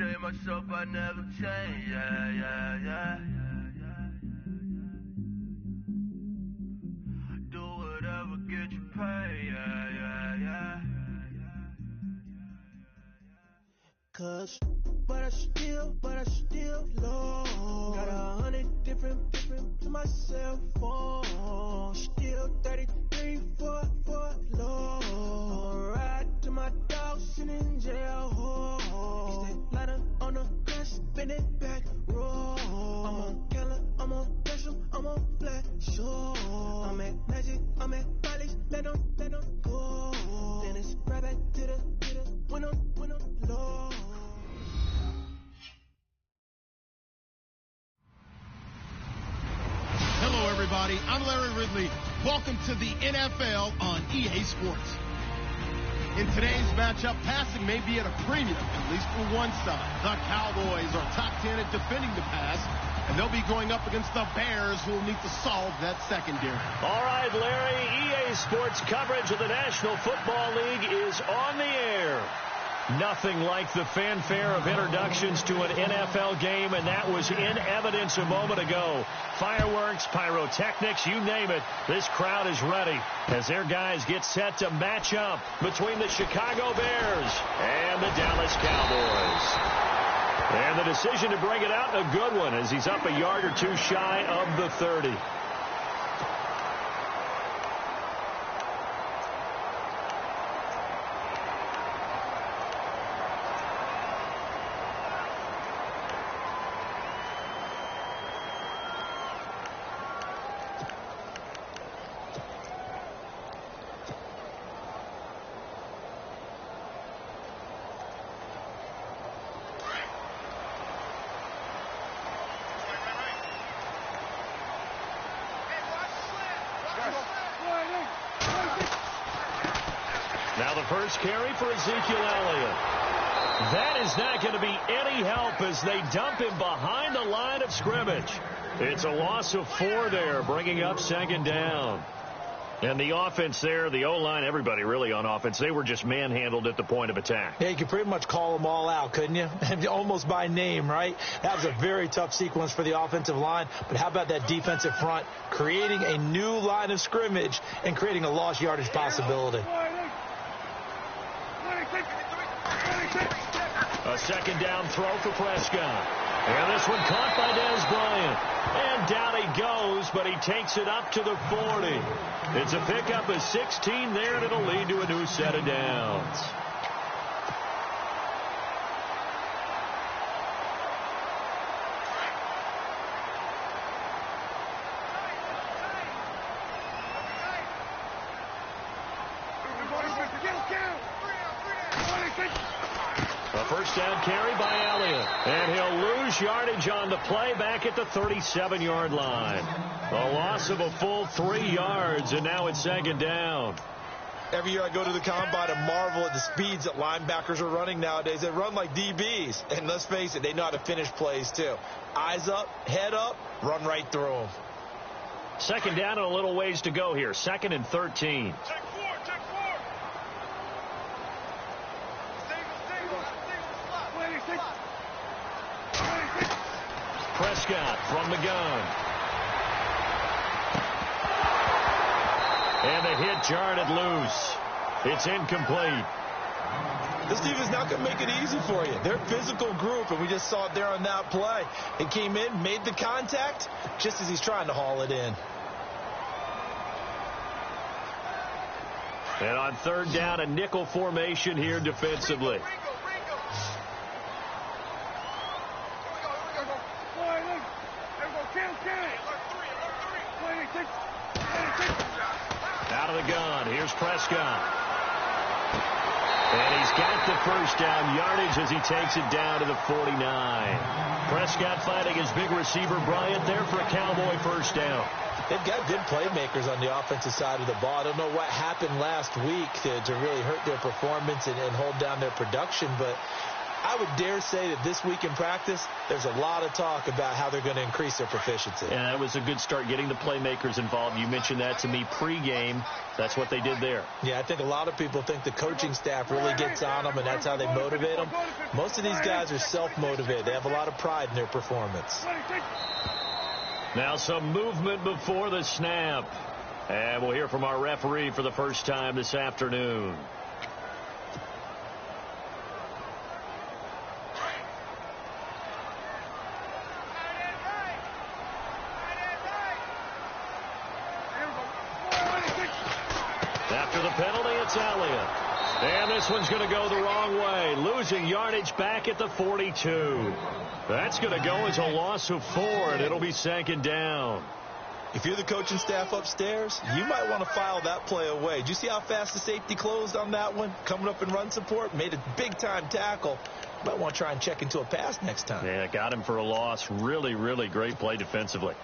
Stay myself, I never change, yeah. Do whatever, get you paid, yeah. But I still low. Got 100 different to my cell phone. Still 33 for low. Ride to my dog sitting in jail. Stay lighter on the grass, spin it back, roll. I'm on killer, I'm on special, I'm on flat show. I'm at magic, I'm at Follies, let them go. Then it's right back to the when I'm low. Hello, everybody. I'm Larry Ridley. Welcome to the NFL on EA Sports. In today's matchup, passing may be at a premium, at least for one side. The Cowboys are top 10 at defending the pass, and they'll be going up against the Bears, who will need to solve that secondary. All right, Larry, EA Sports coverage of the National Football League is on the air. Nothing like the fanfare of introductions to an NFL game, and that was in evidence a moment ago. Fireworks, pyrotechnics, you name it. This crowd is ready as their guys get set to match up between the Chicago Bears and the Dallas Cowboys. And the decision to bring it out, a good one, as he's up a yard or two shy of the 30. Now the first carry for Ezekiel Elliott. That is not going to be any help as they dump him behind the line of scrimmage. It's a loss of 4 there, bringing up second down. And the offense there, the O-line, everybody really on offense, they were just manhandled at the point of attack. Yeah, you could pretty much call them all out, couldn't you? Almost by name, right? That was a very tough sequence for the offensive line. But how about that defensive front creating a new line of scrimmage and creating a lost yardage possibility? A second down throw for Prescott. And this one caught by Dez Bryant. And down he goes, but he takes it up to the 40. It's a pickup of 16 there, and it'll lead to a new set of downs. A first down carry by Elliott. And he'll lose yardage on the play back at the 37-yard line. A loss of a full 3 yards, and now it's second down. Every year I go to the combine and marvel at the speeds that linebackers are running nowadays. They run like DBs. And let's face it, they know how to finish plays too. Eyes up, head up, run right through them. Second down and a little ways to go here. 2nd and 13. Prescott from the gun. And the hit jarred it loose. It's incomplete. This defense not going to make it easy for you. They're a physical group, and we just saw it there on that play. It came in, made the contact, just as he's trying to haul it in. And on third down, a nickel formation here defensively. Out of the gun. Here's Prescott. And he's got the first down yardage as he takes it down to the 49. Prescott finding his big receiver Bryant there for a Cowboy first down. They've got good playmakers on the offensive side of the ball. I don't know what happened last week to really hurt their performance and hold down their production, but I would dare say that this week in practice, there's a lot of talk about how they're going to increase their proficiency. And that was a good start, getting the playmakers involved. You mentioned that to me pregame. That's what they did there. Yeah, I think a lot of people think the coaching staff really gets on them, and that's how they motivate them. Most of these guys are self-motivated. They have a lot of pride in their performance. Now some movement before the snap. And we'll hear from our referee for the first time this afternoon. After the penalty, it's Elliott. And this one's going to go the wrong way. Losing yardage back at the 42. That's going to go as a loss of 4, and it'll be second down. If you're the coaching staff upstairs, you might want to file that play away. Did you see how fast the safety closed on that one? Coming up in run support, made a big-time tackle. Might want to try and check into a pass next time. Yeah, got him for a loss. Really, really great play defensively.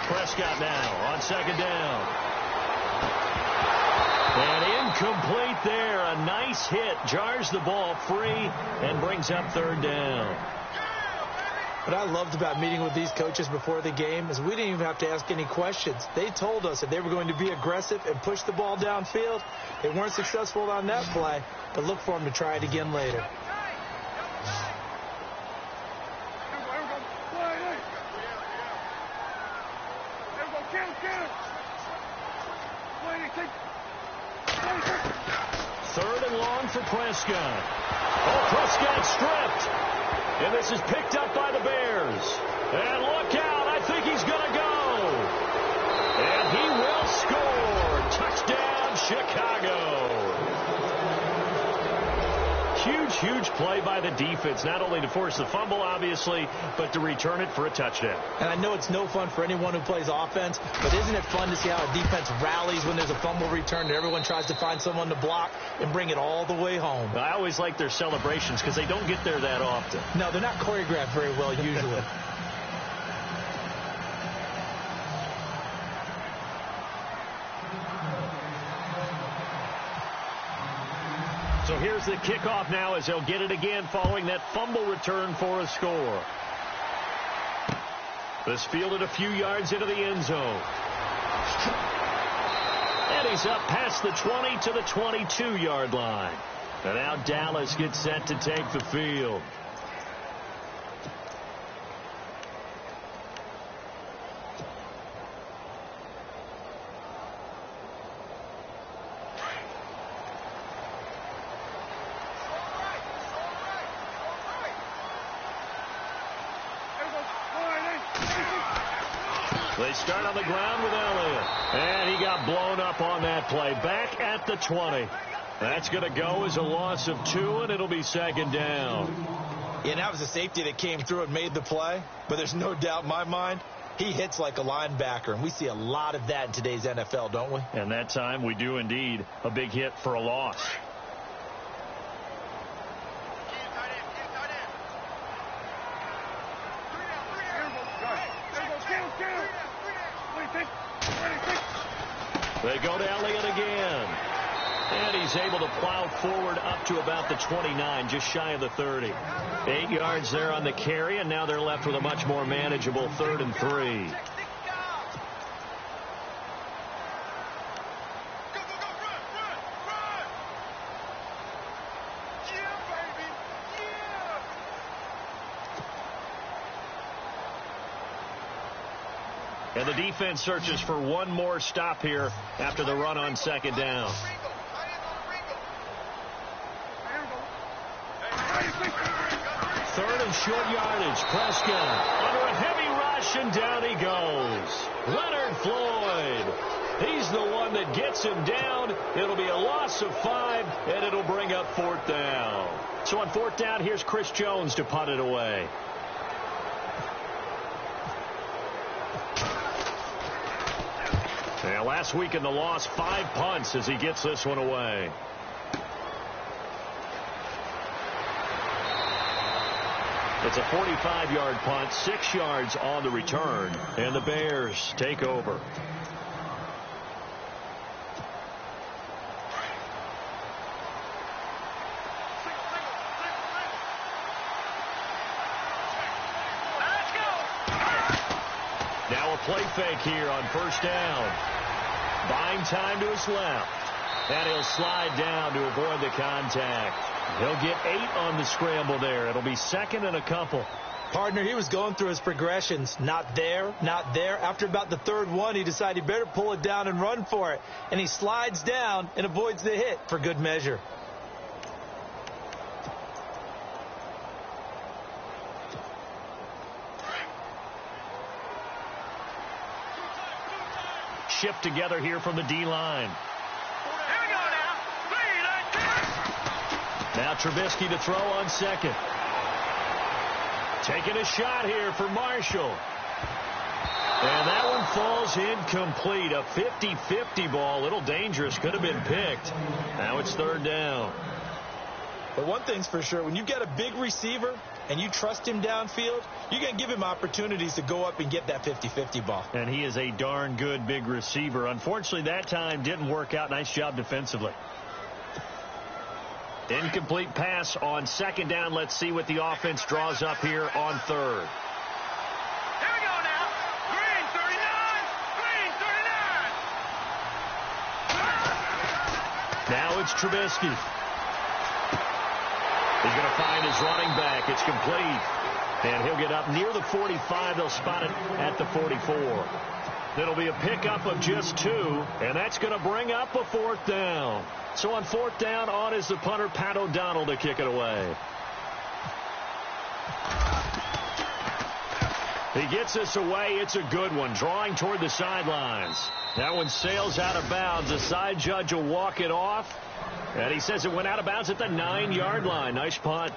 Prescott now on second down. And incomplete there. A nice hit. Jars the ball free and brings up third down. What I loved about meeting with these coaches before the game is we didn't even have to ask any questions. They told us that they were going to be aggressive and push the ball downfield. They weren't successful on that play, but look for them to try it again later. Third and long for Prescott. Oh, Prescott stripped. And this is picked up by the Bears. And look out. I think he's going to go. And he will score. Touchdown, Chicago. Huge play by the defense, not only to force the fumble, obviously, but to return it for a touchdown. And I know it's no fun for anyone who plays offense, but isn't it fun to see how a defense rallies when there's a fumble return and everyone tries to find someone to block and bring it all the way home? I always like their celebrations because they don't get there that often. No, they're not choreographed very well usually. So here's the kickoff now as they'll get it again following that fumble return for a score. This fielded a few yards into the end zone. And he's up past the 20 to the 22-yard line. And now Dallas gets set to take the field. They start on the ground with Elliott. And he got blown up on that play. Back at the 20. That's going to go as a loss of 2, and it'll be second down. Yeah, that was a safety that came through and made the play. But there's no doubt in my mind, he hits like a linebacker. And we see a lot of that in today's NFL, don't we? And that time we do indeed. A big hit for a loss. They go to Elliott again. And he's able to plow forward up to about the 29, just shy of the 30. 8 yards there on the carry, and now they're left with a much more manageable 3rd and 3. And the defense searches for one more stop here after the run on second down. Third and short yardage. Prescott under a heavy rush, and down he goes. Leonard Floyd. He's the one that gets him down. It'll be a loss of 5, and it'll bring up 4th down. So on 4th down, here's Chris Jones to punt it away. Yeah, last week in the loss, 5 punts as he gets this one away. It's a 45-yard punt, 6 yards on the return, and the Bears take over. Now a play fake here on first down. Buying time to his left. And he'll slide down to avoid the contact. He'll get 8 on the scramble there. It'll be second and a couple. Partner, he was going through his progressions. Not there, not there. After about the third one, he decided he better pull it down and run for it. And he slides down and avoids the hit for good measure. Shift together here from the D-line. Now Trubisky to throw on second. Taking a shot here for Marshall. And that one falls incomplete. A 50-50 ball. A little dangerous. Could have been picked. Now it's third down. But one thing's for sure, when you get a big receiver and you trust him downfield, you're going to give him opportunities to go up and get that 50-50 ball. And he is a darn good big receiver. Unfortunately, that time didn't work out. Nice job defensively. Incomplete pass on second down. Let's see what the offense draws up here on third. Here we go now. Green 39. Green 39. Now it's Trubisky. He's going to find his running back. It's complete. And he'll get up near the 45. They'll spot it at the 44. It'll be a pickup of just 2, and that's going to bring up a fourth down. So on fourth down, on is the punter, Pat O'Donnell, to kick it away. He gets us away. It's a good one, drawing toward the sidelines. That one sails out of bounds. The side judge will walk it off. And he says it went out of bounds at the 9-yard line. Nice punt.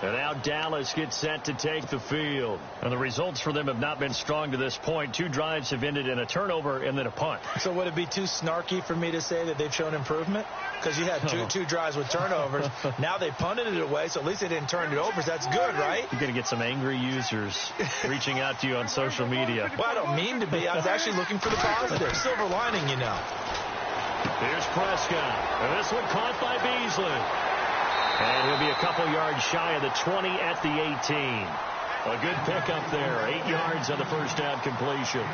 And now Dallas gets set to take the field. And the results for them have not been strong to this point. 2 drives have ended in a turnover and then a punt. So would it be too snarky for me to say that they've shown improvement? Because you had two drives with turnovers. Now they punted it away, so at least they didn't turn it over. So that's good, right? You're going to get some angry users reaching out to you on social media. Well, I don't mean to be. I was actually looking for the positive. Silver lining, you know. Here's Prescott. And this one caught by Beasley. And he'll be a couple yards shy of the 20 at the 18. A good pickup there. 8 yards on the first down completion.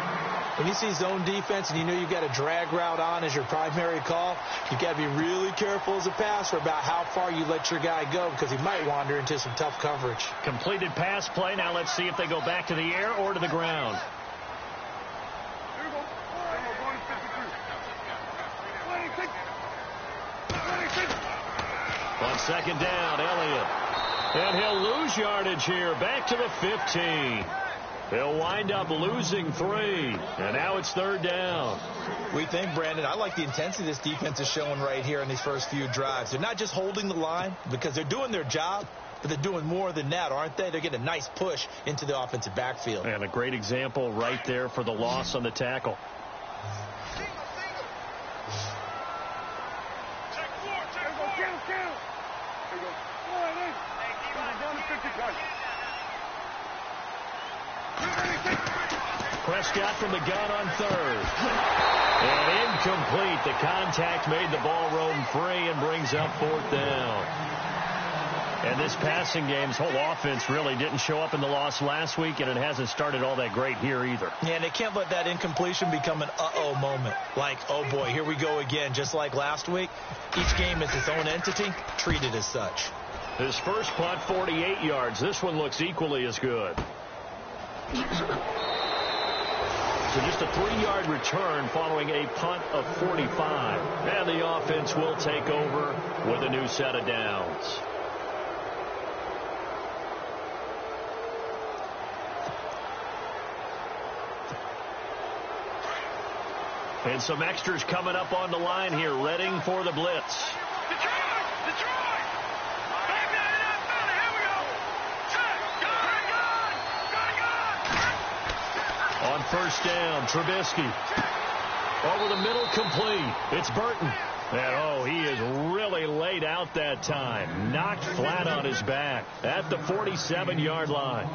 When you see zone defense and you know you've got a drag route on as your primary call, you've got to be really careful as a passer about how far you let your guy go because he might wander into some tough coverage. Completed pass play. Now let's see if they go back to the air or to the ground. On second down, Elliott. And he'll lose yardage here. Back to the 15. They'll wind up losing 3. And now it's third down. We think, Brandon, I like the intensity this defense is showing right here in these first few drives. They're not just holding the line because they're doing their job, but they're doing more than that, aren't they? They're getting a nice push into the offensive backfield. And a great example right there for the loss on the tackle. Prescott from the gun on third. And incomplete. The contact made the ball roam free and brings up fourth down. And this passing game's whole offense really didn't show up in the loss last week, and it hasn't started all that great here either. Yeah, and they can't let that incompletion become an uh-oh moment. Like, oh, boy, here we go again. Just like last week, each game is its own entity, treated as such. His first punt, 48 yards. This one looks equally as good. So just a 3-yard return following a punt of 45. And the offense will take over with a new set of downs. And some extras coming up on the line here, readying for the blitz. On first down, Trubisky. Over the middle, complete. It's Burton. And, he is really laid out that time. Knocked flat on his back at the 47-yard line.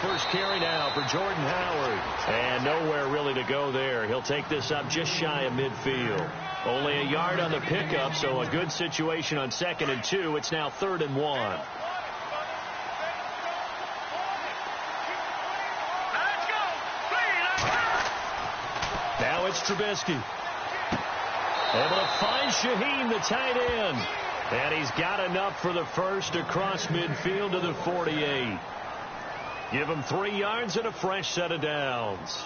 First carry now for Jordan Howard. And nowhere really to go there. He'll take this up just shy of midfield. Only a yard on the pickup, so a good situation on 2nd and 2. It's now 3rd and 1. Now it's Trubisky. Able to find Shaheen, the tight end. And he's got enough for the first across midfield to the 48. Give him 3 yards and a fresh set of downs.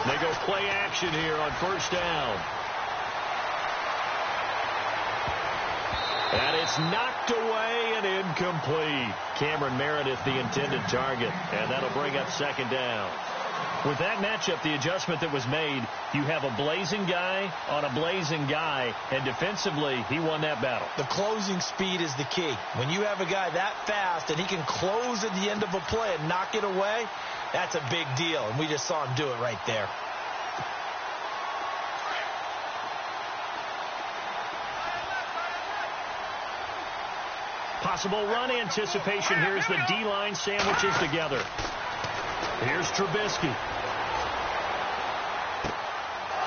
They go play action here on 1st down. And it's knocked away and incomplete. Cameron Meredith, the intended target. And that'll bring up 2nd down. With that matchup, the adjustment that was made, you have a blazing guy on a blazing guy, and defensively, he won that battle. The closing speed is the key. When you have a guy that fast and he can close at the end of a play and knock it away, that's a big deal, and we just saw him do it right there. Possible run anticipation here as the D-line sandwiches together. Here's Trubisky.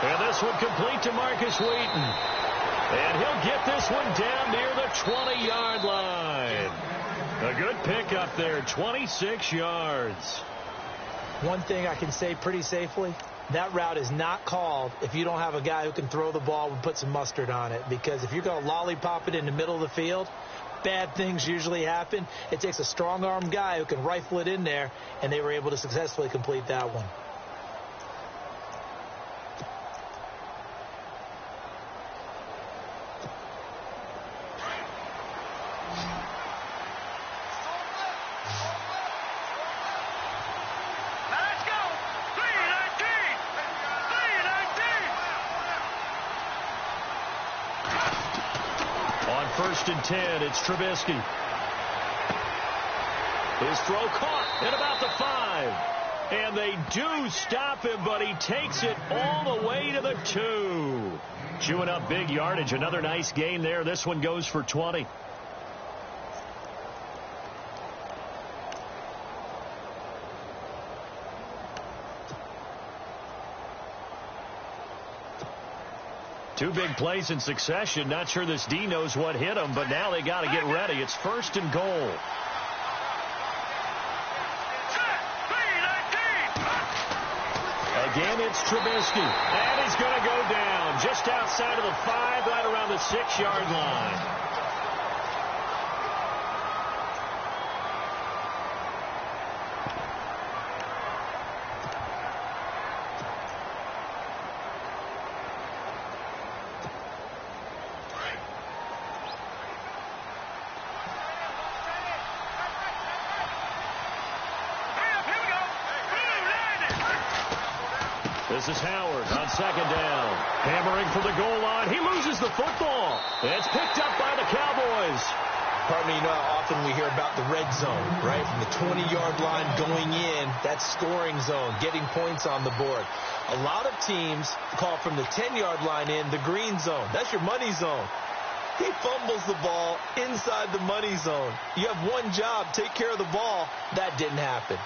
And this one complete to Marcus Wheaton. And he'll get this one down near the 20-yard line. A good pickup there, 26 yards. One thing I can say pretty safely, that route is not called if you don't have a guy who can throw the ball and put some mustard on it. Because if you're going to lollipop it in the middle of the field, bad things usually happen. It takes a strong-armed guy who can rifle it in there, and they were able to successfully complete that one. On 1st and 10, it's Trubisky. His throw caught at about the 5. And they do stop him, but he takes it all the way to the 2. Chewing up big yardage. Another nice gain there. This one goes for 20. Two big plays in succession. Not sure this D knows what hit him, but now they got to get ready. It's 1st and goal. Again, it's Trubisky. And he's going to go down just outside of the 5, right around the 6-yard line. This is Howard on 2nd down. Hammering for the goal line. He loses the football. It's picked up by the Cowboys. Pardon me, you know how often we hear about the red zone, right? From the 20-yard line going in, that's scoring zone, getting points on the board. A lot of teams call from the 10-yard line in the green zone. That's your money zone. He fumbles the ball inside the money zone. You have one job, take care of the ball. That didn't happen.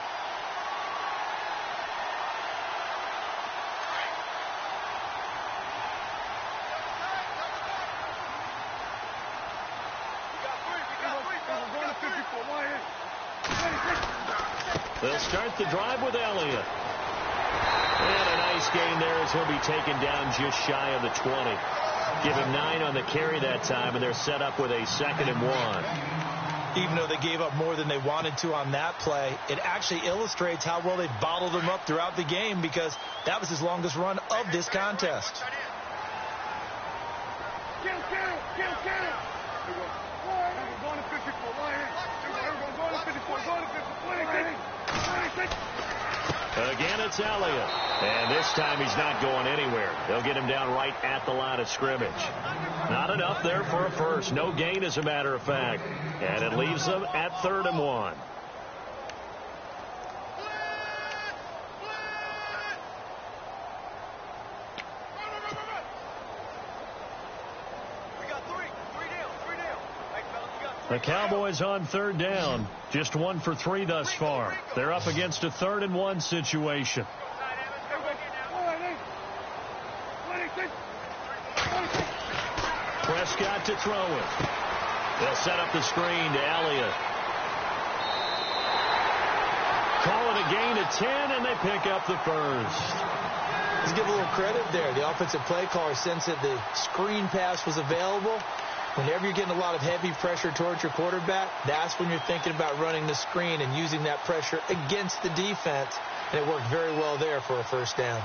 They'll start the drive with Elliott. And a nice gain there as he'll be taken down just shy of the 20. Give him 9 on the carry that time, and they're set up with a 2nd and 1. Even though they gave up more than they wanted to on that play, it actually illustrates how well they bottled him up throughout the game, because that was his longest run of this contest. Again, it's Elliott. And this time he's not going anywhere. They'll get him down right at the line of scrimmage. Not enough there for a first. No gain, as a matter of fact. And it leaves them at 3rd and 1. The Cowboys on 3rd down. Just 1 for 3 thus far. They're up against a 3rd and 1 situation. Prescott to throw it. They'll set up the screen to Elliott. Call it a gain of 10, and they pick up the first. Let's give a little credit there. The offensive play caller sensed that the screen pass was available. Whenever you're getting a lot of heavy pressure towards your quarterback, that's when you're thinking about running the screen and using that pressure against the defense. And it worked very well there for a first down.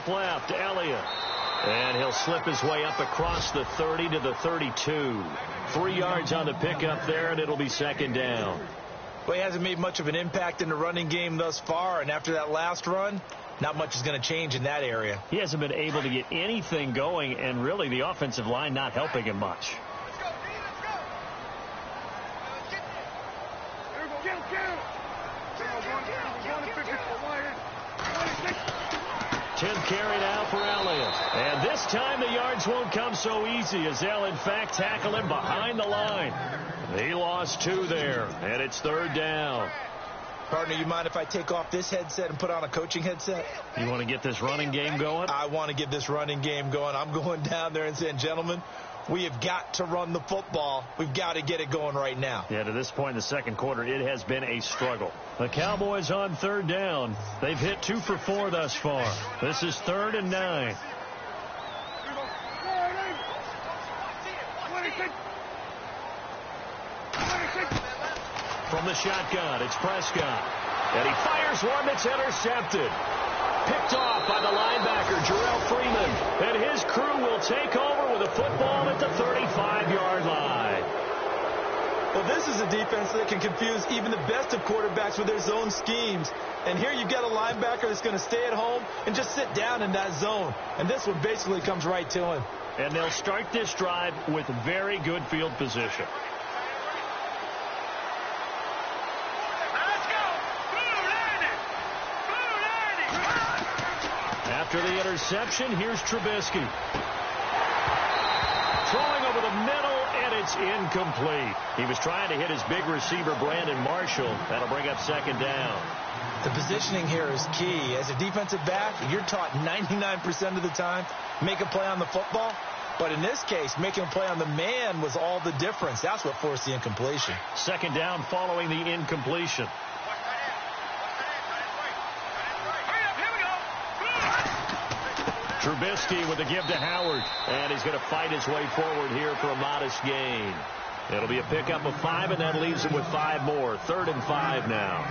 Left, Elliott. And he'll slip his way up across the 30 to the 32. 3 yards on the pickup there, and it'll be 2nd down. Well, he hasn't made much of an impact in the running game thus far, and after that last run, not much is going to change in that area. He hasn't been able to get anything going, and really the offensive line not helping him much. 10th carry now for Elliott. And this time the yards won't come so easy, as they'll in fact tackle him behind the line. He lost 2 there, and it's 3rd down. Partner, you mind if I take off this headset and put on a coaching headset? You want to get this running game going? I want to get this running game going. I'm going down there and saying, gentlemen, we have got to run the football. We've got to get it going right now. Yeah, to this point in the second quarter, it has been a struggle. The Cowboys on 3rd down. They've hit 2 for 4 thus far. This is 3rd and 9. From the shotgun, it's Prescott. And he fires one that's intercepted. Picked off by the linebacker, Jarrell Freeman. And his crew will take over with a football at the 35-yard line. Well, this is a defense that can confuse even the best of quarterbacks with their zone schemes. And here you've got a linebacker that's going to stay at home and just sit down in that zone. And this one basically comes right to him. And they'll start this drive with very good field position. After the interception, here's Trubisky. Throwing over the middle, and it's incomplete. He was trying to hit his big receiver, Brandon Marshall. That'll bring up 2nd down. The positioning here is key. As a defensive back, you're taught 99% of the time, make a play on the football. But in this case, making a play on the man was all the difference. That's what forced the incompletion. 2nd down following the incompletion. Trubisky with a give to Howard, and he's going to fight his way forward here for a modest gain. It'll be a pickup of 5, and that leaves him with 5 more. 3rd and 5 now.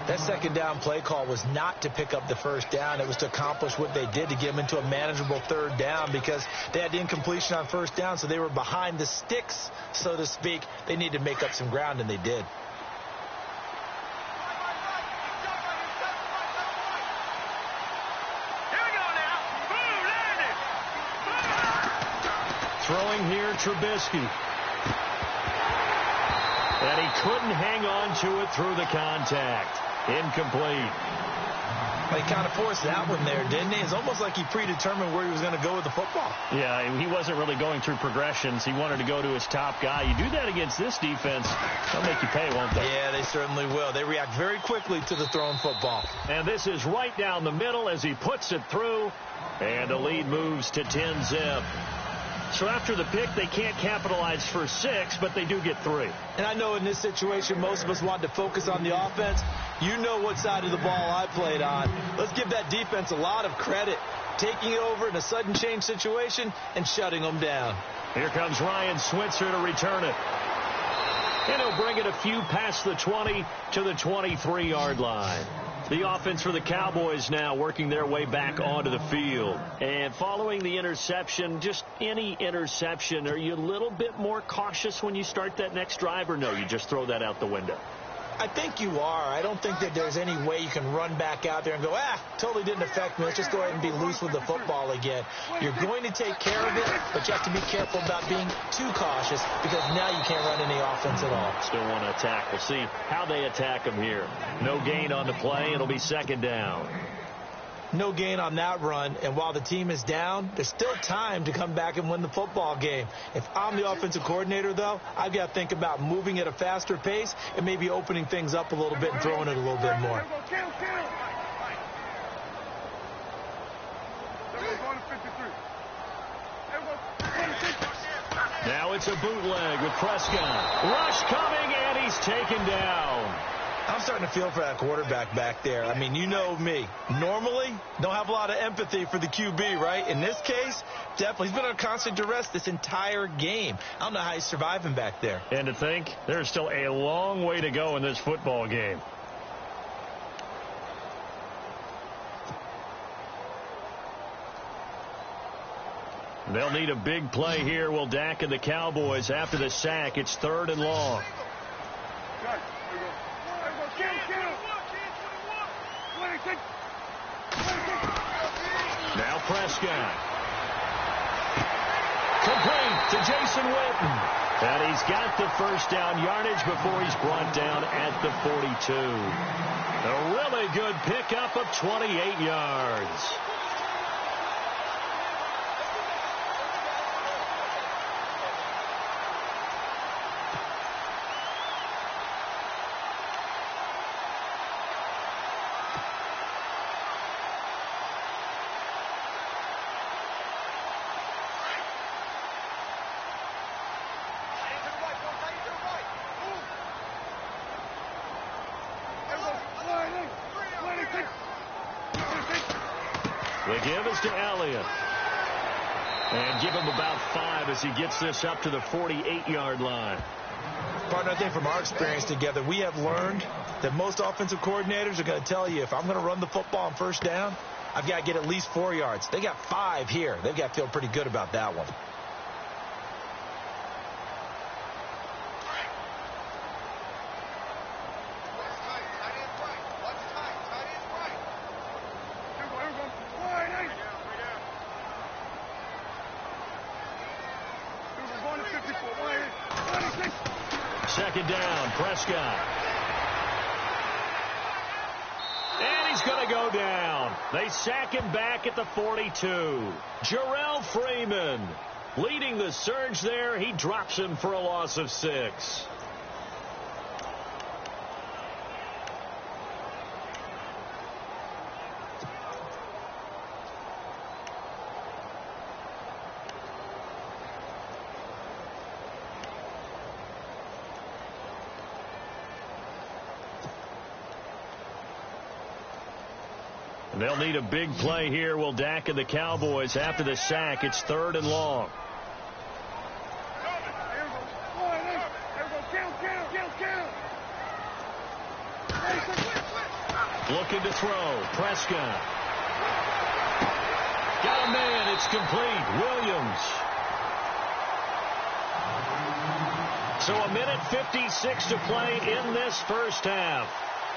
That 2nd down play call was not to pick up the 1st down. It was to accomplish what they did, to get them into a manageable 3rd down, because they had the incompletion on 1st down, so they were behind the sticks, so to speak. They needed to make up some ground, and they did. Throwing here, Trubisky. And he couldn't hang on to it through the contact. Incomplete. He kind of forced that one there, didn't he? It's almost like he predetermined where he was going to go with the football. Yeah, he wasn't really going through progressions. He wanted to go to his top guy. You do that against this defense, they'll make you pay, won't they? Yeah, they certainly will. They react very quickly to the thrown football. And this is right down the middle as he puts it through, and the lead moves to 10-zip. So after the pick, they can't capitalize for 6, but they do get 3. And I know in this situation, most of us want to focus on the offense. You know what side of the ball I played on. Let's give that defense a lot of credit, taking it over in a sudden change situation and shutting them down. Here comes Ryan Switzer to return it. And he'll bring it a few past the 20 to the 23-yard line. The offense for the Cowboys now working their way back onto the field. And following the interception, just any interception, are you a little bit more cautious when you start that next drive, or no, you just throw that out the window? I think you are. I don't think that there's any way you can run back out there and go, totally didn't affect me. Let's just go ahead and be loose with the football again. You're going to take care of it, but you have to be careful about being too cautious because now you can't run any offense at all. Still want to attack. We'll see how they attack them here. No gain on the play. It'll be 2nd down. No gain on that run, and while the team is down, there's still time to come back and win the football game. If I'm the offensive coordinator, though, I've got to think about moving at a faster pace and maybe opening things up a little bit and throwing it a little bit more. Now it's a bootleg with Prescott. Rush coming, and he's taken down. I'm starting to feel for that quarterback back there. I mean, you know me. Normally, don't have a lot of empathy for the QB, right? In this case, definitely. He's been under constant duress this entire game. I don't know how he's surviving back there. And to think, there's still a long way to go in this football game. They'll need a big play here, will Dak and the Cowboys. After the sack, it's 3rd and long. Now Prescott. Complete to Jason Witten. And he's got the first down yardage before he's brought down at the 42. A really good pickup of 28 yards. The give is to Elliott. And give him about 5 as he gets this up to the 48-yard line. Partner, I think from our experience together, we have learned that most offensive coordinators are going to tell you, if I'm going to run the football on 1st down, I've got to get at least 4 yards. They got 5 here. They've got to feel pretty good about that one. Second down, Prescott. And he's going to go down. They sack him back at the 42. Jarrell Freeman leading the surge there. He drops him for a loss of 6. They'll need a big play here, will Dak and the Cowboys. After the sack, it's 3rd and long. Looking to throw. Prescott. Got a man. It's complete. Williams. So 1:56 to play in this first half.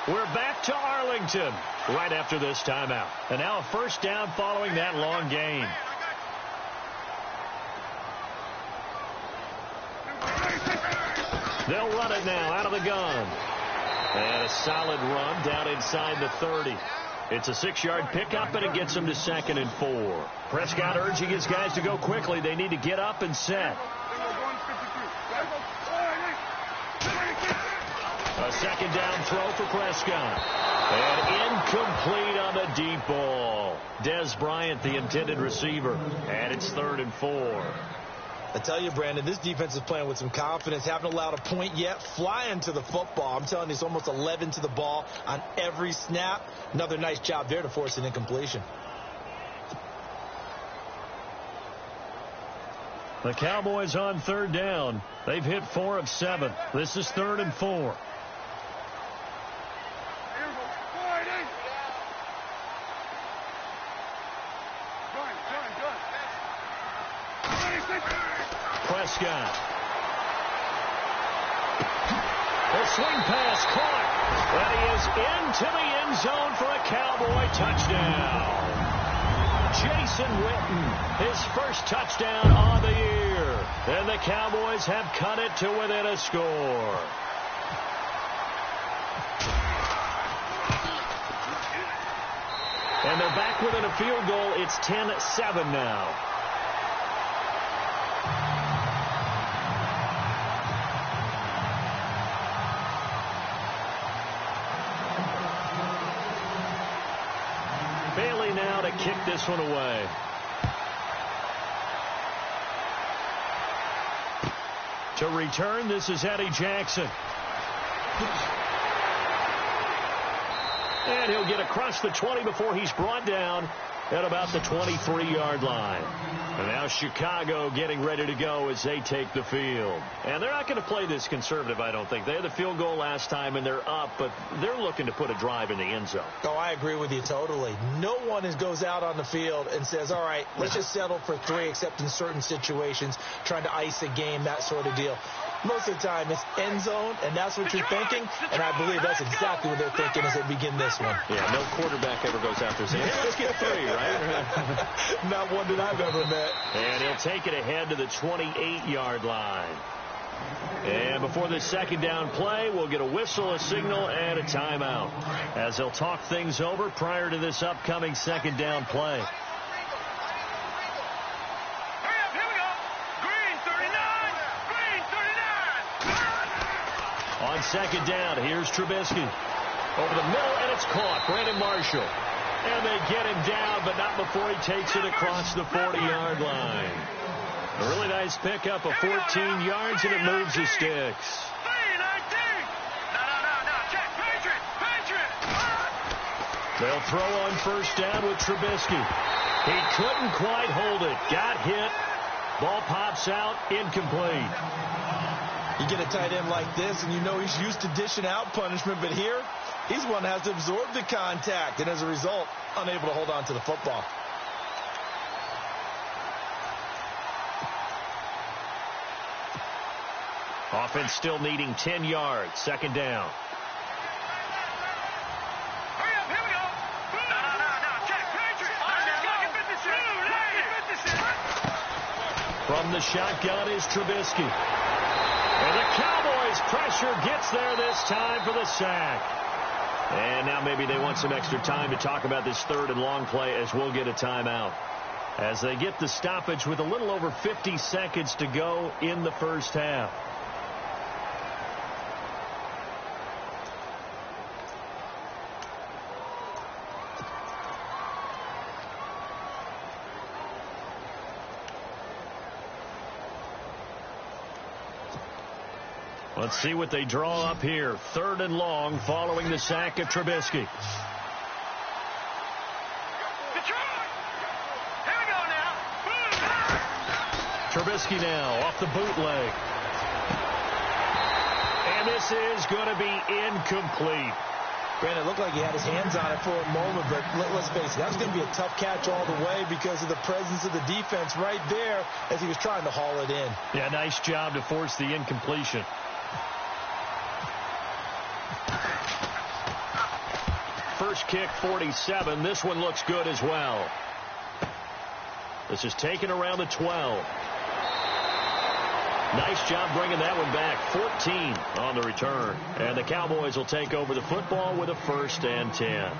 We're back to Arlington right after this timeout. And now a first down following that long gain. They'll run it now out of the gun. And a solid run down inside the 30. It's a 6-yard pickup, and it gets him to 2nd and 4. Prescott urging his guys to go quickly. They need to get up and set. A 2nd down throw for Prescott. And incomplete on the deep ball. Des Bryant, the intended receiver. And it's 3rd and 4. I tell you, Brandon, this defense is playing with some confidence. Haven't allowed a point yet. Flying to the football. I'm telling you, it's almost 11 to the ball on every snap. Another nice job there to force an incompletion. The Cowboys on 3rd down. They've hit 4 of 7. This is 3rd and 4. Prescott. The swing pass caught. And he is into the end zone for a Cowboy touchdown. Jason Witten, his first touchdown on the year. And the Cowboys have cut it to within a score. And they're back within a field goal. It's 10-7 now. Bailey now to kick this one away. To return, this is Eddie Jackson. And he'll get across the 20 before he's brought down at about the 23-yard line. And now Chicago getting ready to go as they take the field. And they're not going to play this conservative, I don't think. They had the field goal last time, and they're up, but they're looking to put a drive in the end zone. Oh, I agree with you totally. No one goes out on the field and says, all right, let's just settle for 3, except in certain situations, trying to ice a game, that sort of deal. Most of the time, it's end zone, and that's what you're thinking, and I believe that's exactly what they're thinking as they begin this one. Yeah, no quarterback ever goes out there saying, hey, let's get 3, right? Not one that I've ever met. And he'll take it ahead to the 28-yard line. And before the 2nd down play, we'll get a whistle, a signal, and a timeout as they'll talk things over prior to this upcoming 2nd down play. On 2nd down, here's Trubisky. Over the middle, and it's caught. Brandon Marshall. And they get him down, but not before he takes it across the 40-yard line. A really nice pickup of 14 yards, and it moves the sticks. They'll throw on 1st down with Trubisky. He couldn't quite hold it. Got hit. Ball pops out. Incomplete. You get a tight end like this, and you know he's used to dishing out punishment, but here, he's one that has to absorb the contact, and as a result, unable to hold on to the football. Offense still needing 10 yards. 2nd down. From the shotgun is Trubisky. And the Cowboys pressure gets there this time for the sack. And now maybe they want some extra time to talk about this 3rd and long play as we'll get a timeout. As they get the stoppage with a little over 50 seconds to go in the first half. Let's see what they draw up here. 3rd and long following the sack of Trubisky. Trubisky now off the bootleg. And this is going to be incomplete. Brandon, it looked like he had his hands on it for a moment, but let's face it, that was going to be a tough catch all the way because of the presence of the defense right there as he was trying to haul it in. Yeah, nice job to force the incompletion. First kick, 47. This one looks good as well. This is taken around the 12. Nice job bringing that one back. 14 on the return. And the Cowboys will take over the football with a 1st and 10.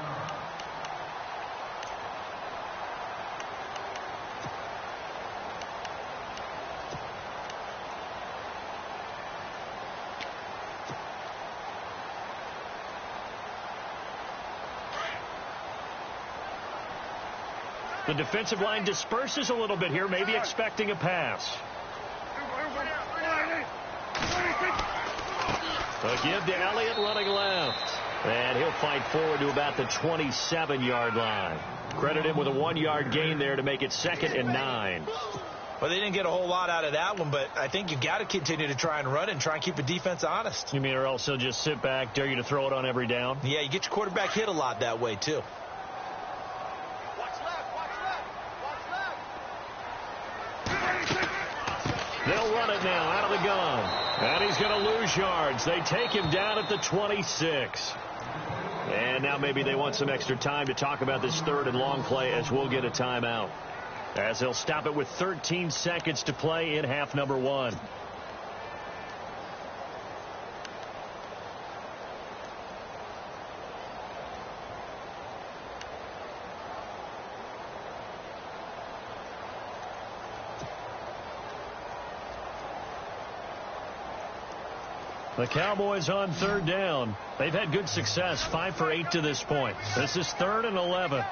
The defensive line disperses a little bit here, maybe expecting a pass. A give to Elliott running left. And he'll fight forward to about the 27-yard line. Credit him with a 1-yard gain there to make it 2nd and 9. Well, they didn't get a whole lot out of that one, but I think you got to continue to try and run and try and keep the defense honest. You mean or else he'll just sit back, dare you to throw it on every down? Yeah, you get your quarterback hit a lot that way, too. They'll run it now out of the gun. And he's going to lose yards. They take him down at the 26. And now maybe they want some extra time to talk about this 3rd and long play as we'll get a timeout. As they'll stop it with 13 seconds to play in half number 1. The Cowboys on 3rd down. They've had good success, 5 for 8 to this point. This is 3rd and 11.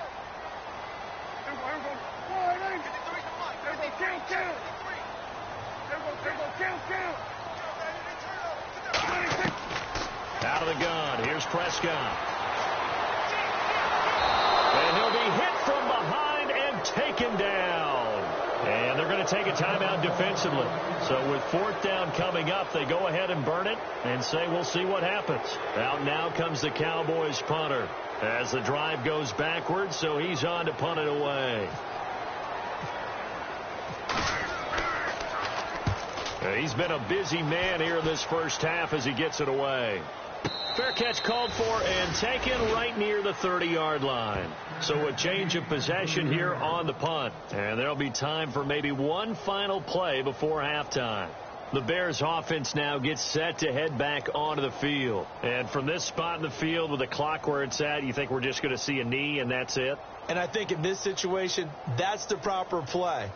Out of the gun. Here's Prescott. And he'll be hit from behind and taken down. And they're going to take a timeout defensively. So with 4th down coming up, they go ahead and burn it and say we'll see what happens. Out now comes the Cowboys punter as the drive goes backwards, so he's on to punt it away. He's been a busy man here in this first half as he gets it away. Fair catch called for and taken right near the 30-yard line. So a change of possession here on the punt. And there'll be time for maybe one final play before halftime. The Bears offense now gets set to head back onto the field. And from this spot in the field with the clock where it's at, you think we're just going to see a knee and that's it? And I think in this situation, that's the proper play.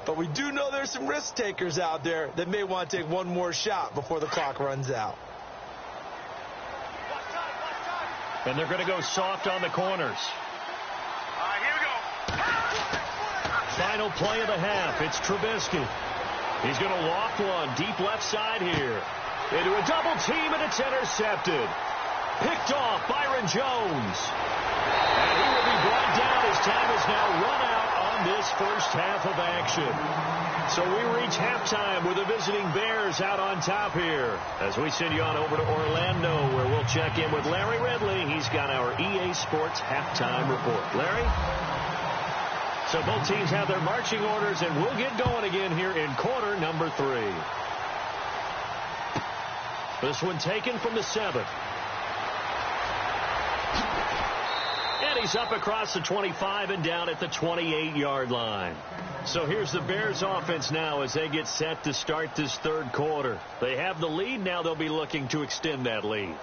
But we do know there's some risk takers out there that may want to take one more shot before the clock runs out. And they're going to go soft on the corners. Here we go. Final play of the half. It's Trubisky. He's going to loft one deep left side here. Into a double team, and it's intercepted. Picked off Byron Jones. And he will be brought down. His time is now run out on this first half of action. So we reach halftime with the visiting Bears out on top here. As we send you on over to Orlando, where we'll check in with Larry Ridley. He's got our EA Sports halftime report. Larry? So both teams have their marching orders, and we'll get going again here in quarter number 3. This one taken from the 7. And he's up across the 25 and down at the 28-yard line. So here's the Bears offense now as they get set to start this 3rd quarter. They have the lead. Now they'll be looking to extend that lead.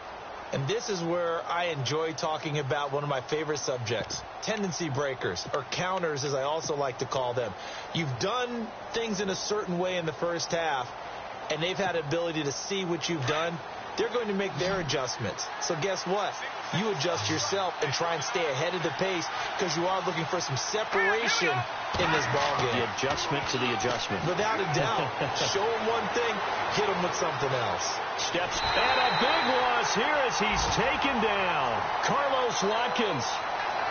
And this is where I enjoy talking about one of my favorite subjects, tendency breakers, or counters as I also like to call them. You've done things in a certain way in the first half, and they've had the ability to see what you've done. They're going to make their adjustments. So guess what? You adjust yourself and try and stay ahead of the pace because you are looking for some separation in this ballgame. The adjustment to the adjustment. Without a doubt. Show them one thing, hit them with something else. Steps, and a big loss here as he's taken down. Carlos Watkins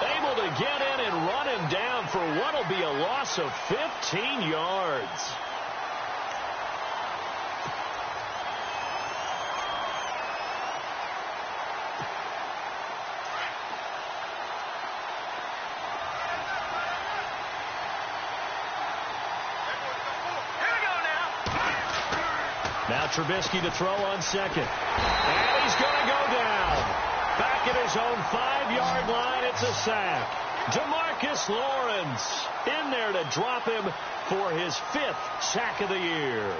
able to get in and run him down for what will be a loss of 15 yards. Now Trubisky to throw on 2nd. And he's going to go down. Back at his own 5-yard line, it's a sack. DeMarcus Lawrence in there to drop him for his 5th sack of the year.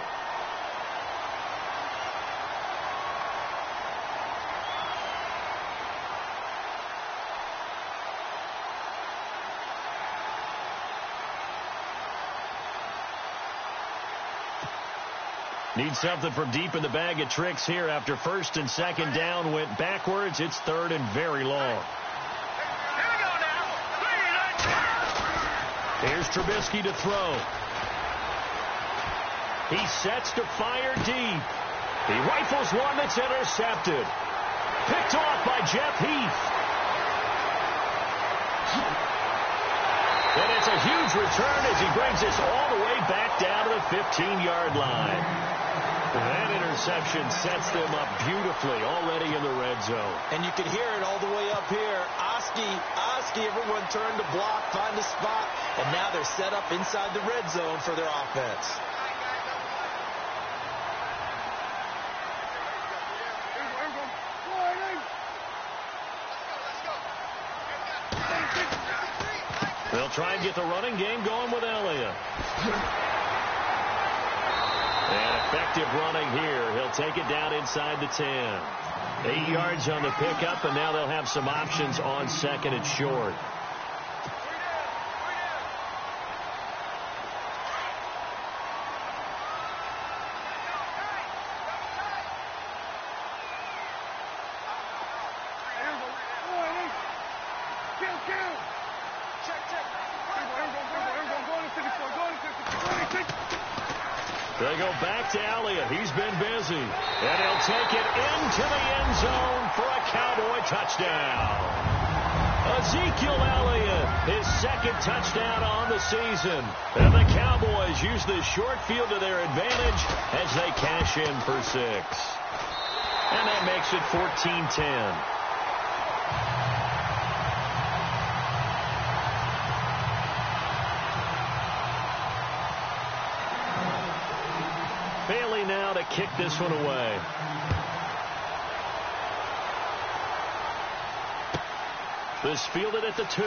Need something from deep in the bag of tricks here after 1st and 2nd down went backwards. It's 3rd and very long. Here we go now. Here's Trubisky to throw. He sets to fire deep. He rifles one that's intercepted. Picked off by Jeff Heath. And it's a huge return as he brings this all the way back down to the 15-yard line. That interception sets them up beautifully already in the red zone. And you can hear it all the way up here. Oski, everyone turned to block, find a spot, and now they're set up inside the red zone for their offense. They'll try and get the running game going with Elliott. And effective running here. He'll take it down inside the 10. 8 yards on the pickup, and now they'll have some options on second and short. They go back to Elliott. He's been busy. And he'll take it into the end zone for a Cowboy touchdown. Ezekiel Elliott, his second touchdown on the season. And the Cowboys use this short field to their advantage as they cash in for 6. And that makes it 14-10. Bailey now to kick this one away. This fielded at the 2.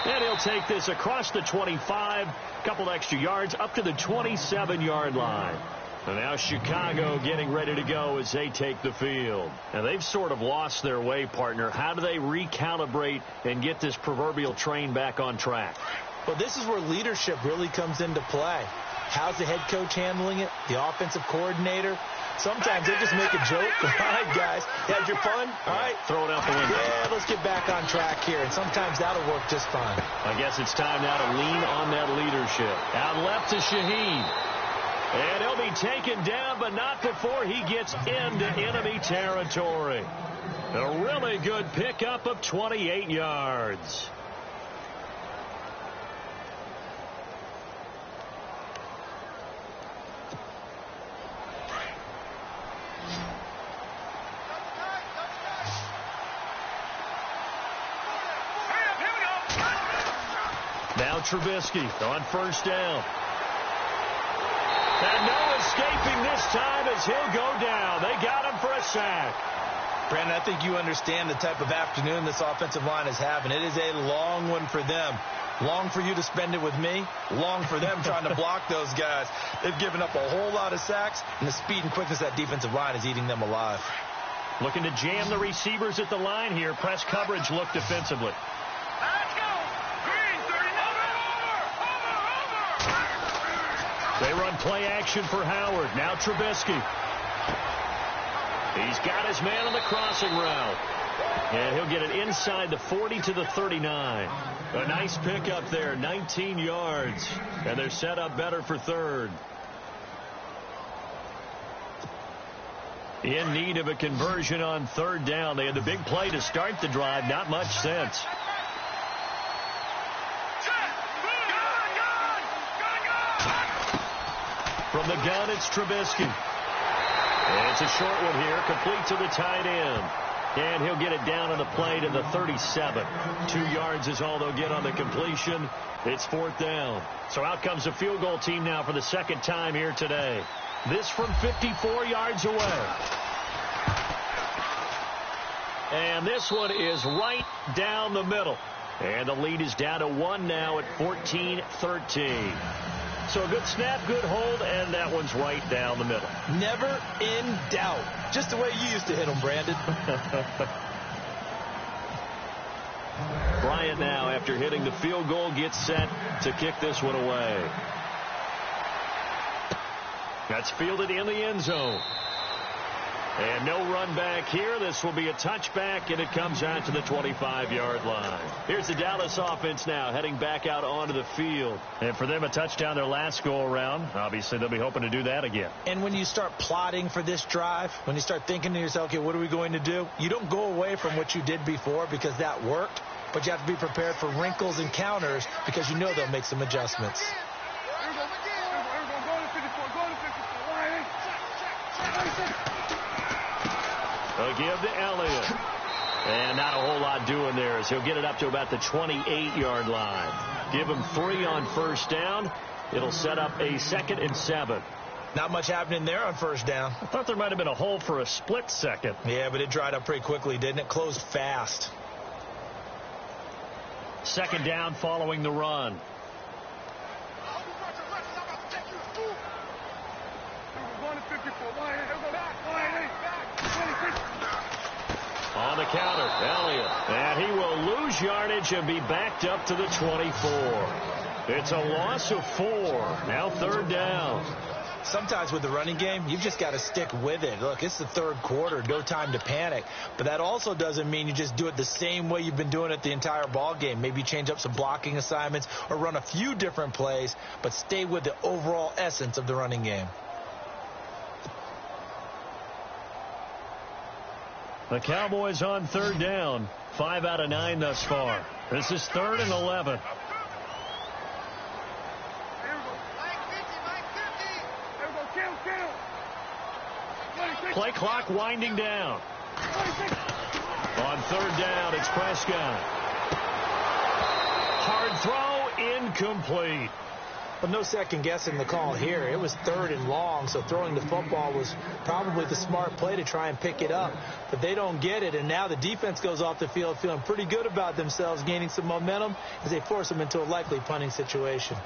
And he'll take this across the 25, couple extra yards up to the 27-yard line. And now Chicago getting ready to go as they take the field. And they've sort of lost their way, partner. How do they recalibrate and get this proverbial train back on track? Well, this is where leadership really comes into play. How's the head coach handling it? The offensive coordinator? Sometimes they just make a joke. All right, guys, you had your fun? All right. Throw it out the window. Yeah, let's get back on track here. And sometimes that'll work just fine. I guess it's time now to lean on that leadership. Out left to Shaheed. And he'll be taken down, but not before he gets into enemy territory. A really good pickup of 28 yards. Now Trubisky on first down. And no escaping this time as he'll go down. They got him for a sack. Brandon, I think you understand the type of afternoon this offensive line is having. It is a long one for them. Long for you to spend it with me. Long for them trying to block those guys. They've given up a whole lot of sacks, and the speed and quickness of that defensive line is eating them alive. Looking to jam the receivers at the line here. Press coverage look defensively. They run play action for Howard. Now Trubisky. He's got his man on the crossing route. And he'll get it inside the 40 to the 39. A nice pickup there, 19 yards. And they're set up better for third. In need of a conversion on third down. They had the big play to start the drive. Not much sense. From the gun, it's Trubisky. And it's a short one here, complete to the tight end. And he'll get it down on the play to the 37. 2 yards is all they'll get on the completion. It's fourth down. So out comes the field goal team now for the second time here today. This from 54 yards away. And this one is right down the middle. And the lead is down to 1 now at 14-13. So a good snap, good hold, and that one's right down the middle. Never in doubt. Just the way you used to hit them, Brandon. Bryant now, after hitting the field goal, gets set to kick this one away. That's fielded in the end zone. And no run back here. This will be a touchback, and it comes out to the 25-yard line. Here's the Dallas offense now heading back out onto the field. And for them, a touchdown their last go-around. Obviously, they'll be hoping to do that again. And when you start plotting for this drive, when you start thinking to yourself, okay, what are we going to do? You don't go away from what you did before because that worked, but you have to be prepared for wrinkles and counters because you know they'll make some adjustments. They'll give to Elliott. And not a whole lot doing there as he'll get it up to about the 28-yard line. Give him 3 on first down. It'll set up a 2nd and 7. Not much happening there on first down. I thought there might have been a hole for a split second. Yeah, but it dried up pretty quickly, didn't it? Closed fast. 2nd down following the run. On the counter, Elliott. And he will lose yardage and be backed up to the 24. It's a loss of 4. Now 3rd down. Sometimes with the running game, you've just got to stick with it. Look, it's the 3rd quarter, no time to panic. But that also doesn't mean you just do it the same way you've been doing it the entire ball game. Maybe change up some blocking assignments or run a few different plays, but stay with the overall essence of the running game. The Cowboys on 3rd down. 5 out of 9 thus far. This is 3rd and 11. Play clock winding down. On 3rd down, it's Prescott. Hard throw, incomplete. But no second guessing the call here. It was 3rd and long, so throwing the football was probably the smart play to try and pick it up. But they don't get it, and now the defense goes off the field feeling pretty good about themselves, gaining some momentum as they force them into a likely punting situation.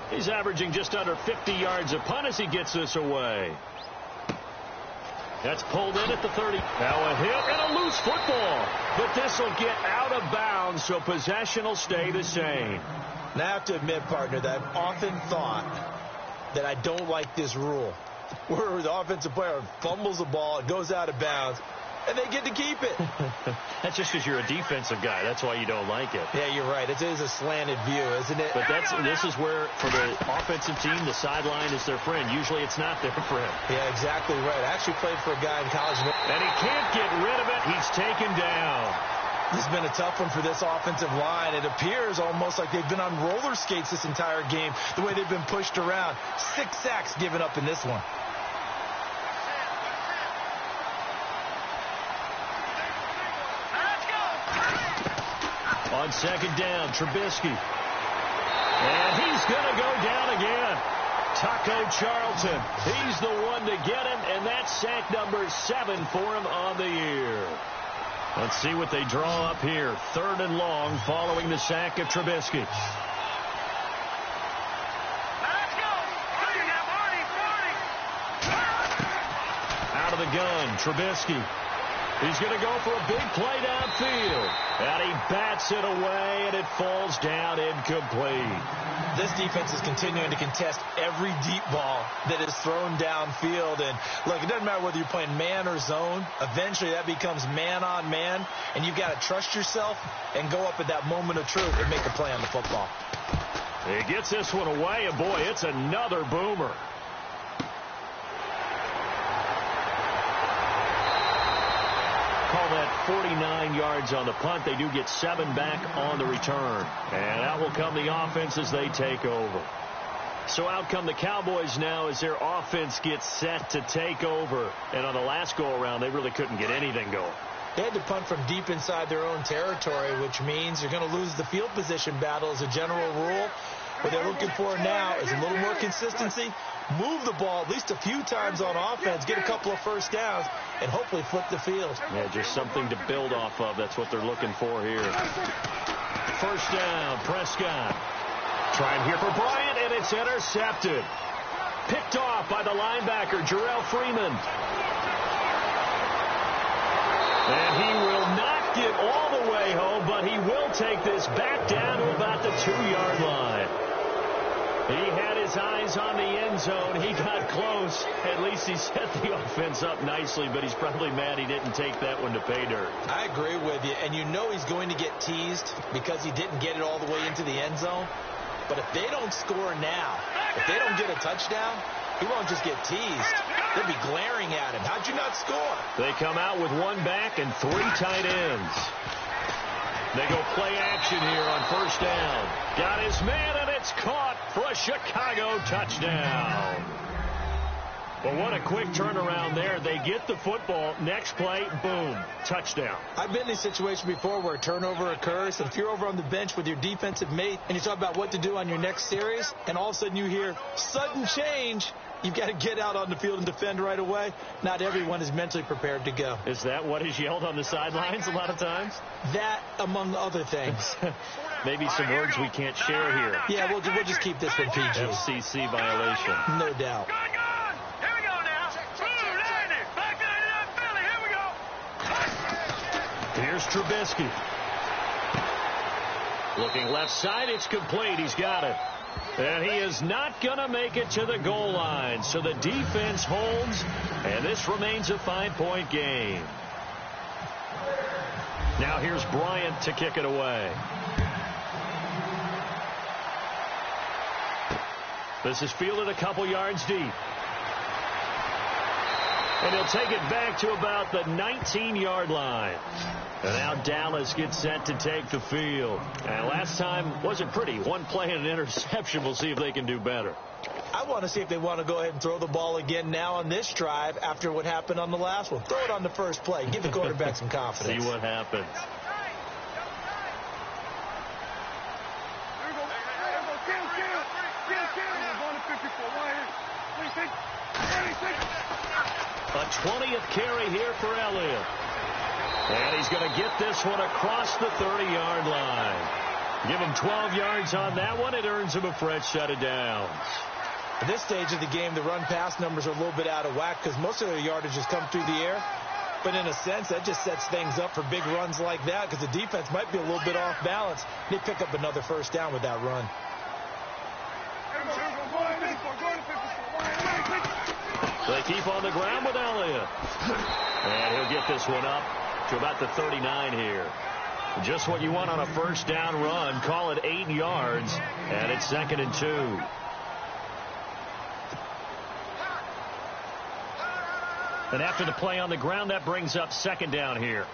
He's averaging just under 50 yards a punt as he gets this away. That's pulled in at the 30. Now a hit and a loose football. But this will get out of bounds, so possession will stay the same. Now I have to admit, partner, that I've often thought that I don't like this rule, where the offensive player fumbles the ball, it goes out of bounds, and they get to keep it. That's just because you're a defensive guy. That's why you don't like it. Yeah, you're right. It is a slanted view, isn't it? But this is where, for the offensive team, the sideline is their friend. Usually it's not their friend. Yeah, exactly right. I actually played for a guy in college. And he can't get rid of it. He's taken down. This has been a tough one for this offensive line. It appears almost like they've been on roller skates this entire game, the way they've been pushed around. 6 sacks given up in this one. On 2nd down, Trubisky. And he's going to go down again. Taco Charlton. He's the one to get him, and that's sack number 7 for him on the year. Let's see what they draw up here. 3rd and long following the sack of Trubisky. Let's go. Out of the gun, Trubisky. He's going to go for a big play downfield. And he bats it away, and it falls down incomplete. This defense is continuing to contest every deep ball that is thrown downfield. And, look, it doesn't matter whether you're playing man or zone. Eventually, that becomes man-on-man, and you've got to trust yourself and go up at that moment of truth and make a play on the football. He gets this one away, and, boy, it's another boomer. Call that 49 yards on the punt. They do get 7 back on the return. And out will come the offense as they take over. So out come the Cowboys now as their offense gets set to take over. And on the last go-around, they really couldn't get anything going. They had to punt from deep inside their own territory, which means you're going to lose the field position battle as a general rule. What they're looking for now is a little more consistency, move the ball at least a few times on offense, get a couple of first downs, and hopefully flip the field. Yeah, just something to build off of. That's what they're looking for here. First down, Prescott. Trying here for Bryant, and it's intercepted. Picked off by the linebacker, Jarrell Freeman. And he will not get all the way home, but he will take this back down to about the 2-yard line. He had his eyes on the end zone. He got close. At least he set the offense up nicely, but he's probably mad he didn't take that one to pay dirt. I agree with you, and you know he's going to get teased because he didn't get it all the way into the end zone. But if they don't score now, if they don't get a touchdown, he won't just get teased. They'll be glaring at him. How'd you not score? They come out with one back and 3 tight ends. They go play action here on first down. Got his man, and it's caught for a Chicago touchdown. Well, what a quick turnaround there. They get the football. Next play, boom, touchdown. I've been in a situation before where a turnover occurs, and if you're over on the bench with your defensive mate and you talk about what to do on your next series, and all of a sudden you hear sudden change, you've got to get out on the field and defend right away. Not everyone is mentally prepared to go. Is that what is yelled on the sidelines a lot of times? That, among other things. Maybe some words we can't share here. Yeah, we'll just keep this one PG. FCC violation. No doubt. Here we go now. Back to Philly. Here we go. Here's Trubisky. Looking left side, it's complete. He's got it. And he is not going to make it to the goal line. So the defense holds, and this remains a 5-point game. Now here's Bryant to kick it away. This is fielded a couple yards deep. And he'll take it back to about the 19-yard line. And now Dallas gets set to take the field. And last time wasn't pretty. One play and an interception. We'll see if they can do better. I want to see if they want to go ahead and throw the ball again now on this drive after what happened on the last one. Throw it on the first play. Give the quarterback some confidence. See what happens. A 20th carry here for Elliott. And he's going to get this one across the 30-yard line. Give him 12 yards on that one. It earns him a fresh set of downs. At this stage of the game, the run-pass numbers are a little bit out of whack because most of their yardage has come through the air. But in a sense, that just sets things up for big runs like that because the defense might be a little bit off balance. They pick up another first down with that run. They keep on the ground with Elliott. And he'll get this one up to about the 39 here. Just what you want on a first down run. Call it 8 yards. And it's 2nd and 2. And after the play on the ground, that brings up 2nd down here.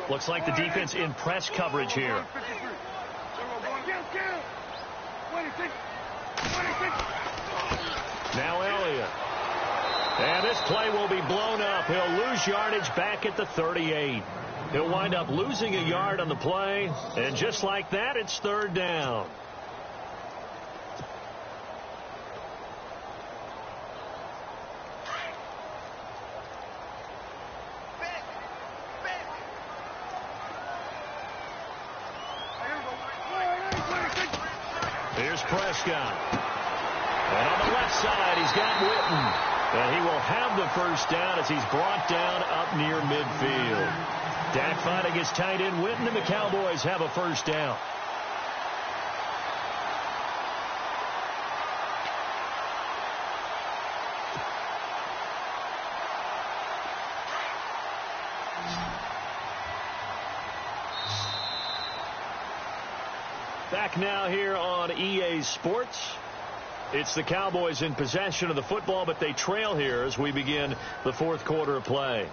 Looks like the defense in press coverage here. Now Elliott. And this play will be blown up. He'll lose yardage back at the 38. He'll wind up losing a yard on the play. And just like that, it's 3rd down. Here's Prescott. And on the left side, he's got Witten. And he will have the first down as he's brought down up near midfield. Dak finding his tight end Witten, and the Cowboys have a first down. Back now here on EA Sports. It's the Cowboys in possession of the football, but they trail here as we begin the 4th quarter of play.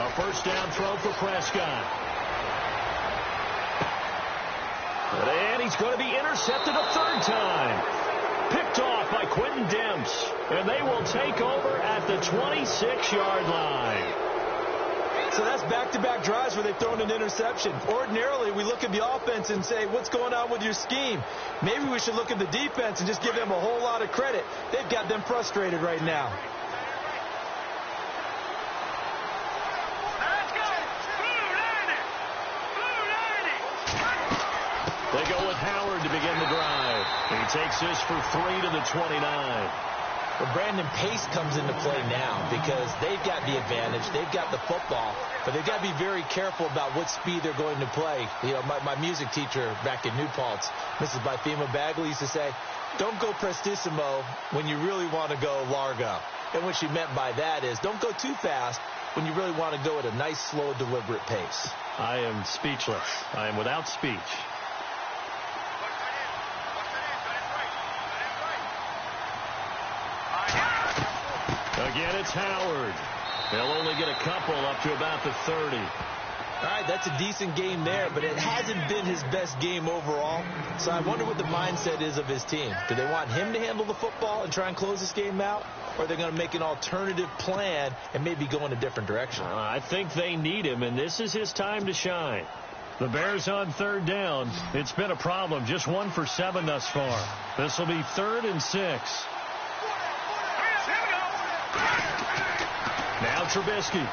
A first down throw for Prescott. And he's going to be intercepted a 3rd time. Picked off by Quentin Demps. And they will take over at the 26-yard line. So that's back-to-back drives where they've thrown an interception. Ordinarily, we look at the offense and say, what's going on with your scheme? Maybe we should look at the defense and just give them a whole lot of credit. They've got them frustrated right now. They go with Howard to begin the drive. He takes this for 3 to the 29. Well, Brandon, pace comes into play now because they've got the advantage. They've got the football, but they've got to be very careful about what speed they're going to play. You know, my music teacher back in New Paltz, Mrs. Bythema Bagley, used to say, don't go prestissimo when you really want to go largo. And what she meant by that is don't go too fast when you really want to go at a nice, slow, deliberate pace. I am speechless. I am without speech. Again, it's Howard. They'll only get a couple up to about the 30. All right, that's a decent game there, but it hasn't been his best game overall. So I wonder what the mindset is of his team. Do they want him to handle the football and try and close this game out? Or are they going to make an alternative plan and maybe go in a different direction? I think they need him, and this is his time to shine. The Bears on third down. It's been a problem. Just 1 for 7 thus far. This will be 3rd and 6. Now Trubisky.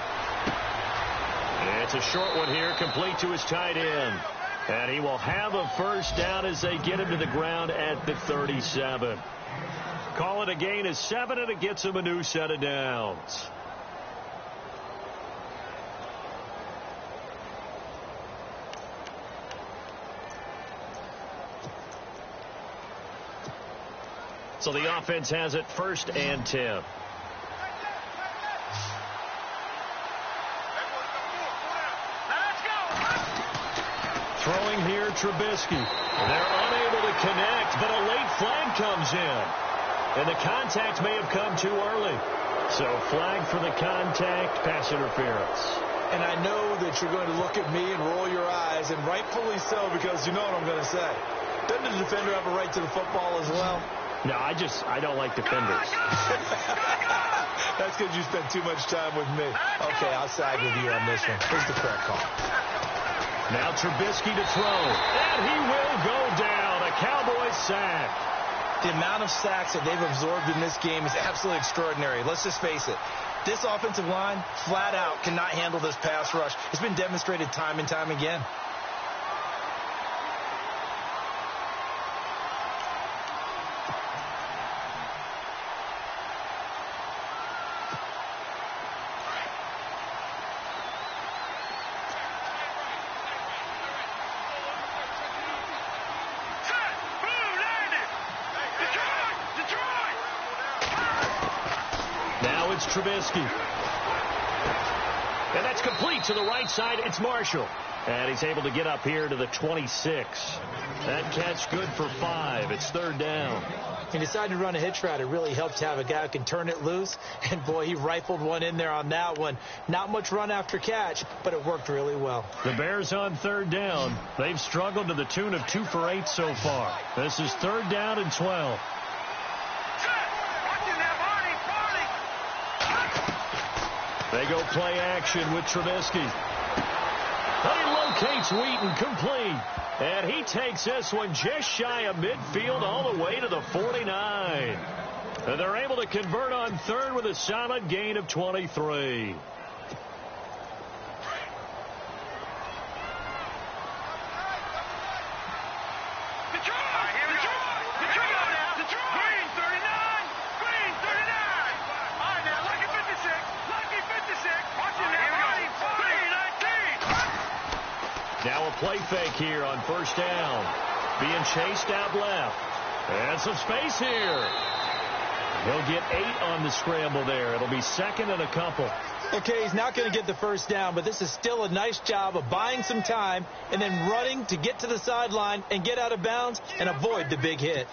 It's a short one here, complete to his tight end. And he will have a first down as they get him to the ground at the 37. Call it a gain of 7, and it gets him a new set of downs. So the offense has it 1st and 10. Throwing here, Trubisky. They're unable to connect, but a late flag comes in. And the contact may have come too early. So flag for the contact, pass interference. And I know that you're going to look at me and roll your eyes, and rightfully so, because you know what I'm going to say. Doesn't the defender have a right to the football as well? No, I don't like defenders. That's because you spent too much time with me. Okay, I'll side with you on this one. Here's the correct call. Now Trubisky to throw, and he will go down. A Cowboys sack. The amount of sacks that they've absorbed in this game is absolutely extraordinary. Let's just face it. This offensive line, flat out, cannot handle this pass rush. It's been demonstrated time and time again. Trubisky. And that's complete to the right side. It's Marshall. And he's able to get up here to the 26. That catch good for 5. It's 3rd down. He decided to run a hitch route. It really helps to have a guy who can turn it loose. And, boy, he rifled one in there on that one. Not much run after catch, but it worked really well. The Bears on 3rd down. They've struggled to the tune of 2 for 8 so far. This is 3rd down and 12. They go play action with Trubisky. But he locates Wheaton complete. And he takes this one just shy of midfield all the way to the 49. And they're able to convert on 3rd with a solid gain of 23. Now a play fake here on 1st down. Being chased out left. And some space here. He'll get 8 on the scramble there. It'll be 2nd and a couple. Okay, he's not going to get the first down, but this is still a nice job of buying some time and then running to get to the sideline and get out of bounds and avoid the big hit.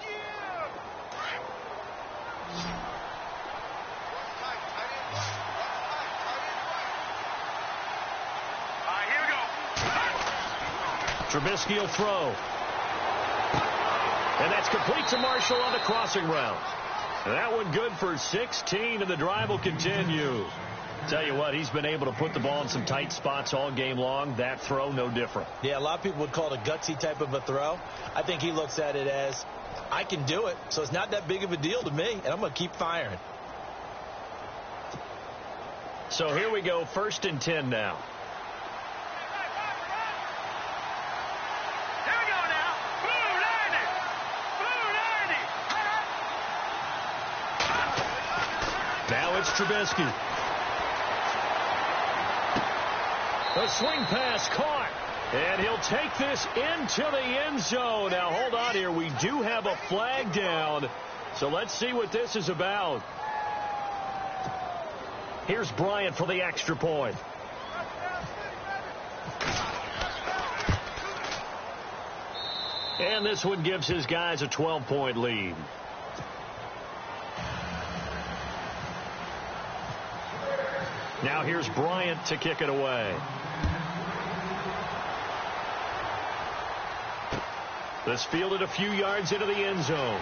Trubisky will throw. And that's complete to Marshall on the crossing route. And that one good for 16, and the drive will continue. Tell you what, he's been able to put the ball in some tight spots all game long. That throw, no different. Yeah, a lot of people would call it a gutsy type of a throw. I think he looks at it as, I can do it, so it's not that big of a deal to me, and I'm going to keep firing. So here we go, 1st and 10 now. Here we go now. Blue 90. Now it's Trubisky. The swing pass caught. And he'll take this into the end zone. Now, hold on here. We do have a flag down. So let's see what this is about. Here's Bryant for the extra point. And this one gives his guys a 12-point lead. Now here's Bryant to kick it away. This fielded a few yards into the end zone.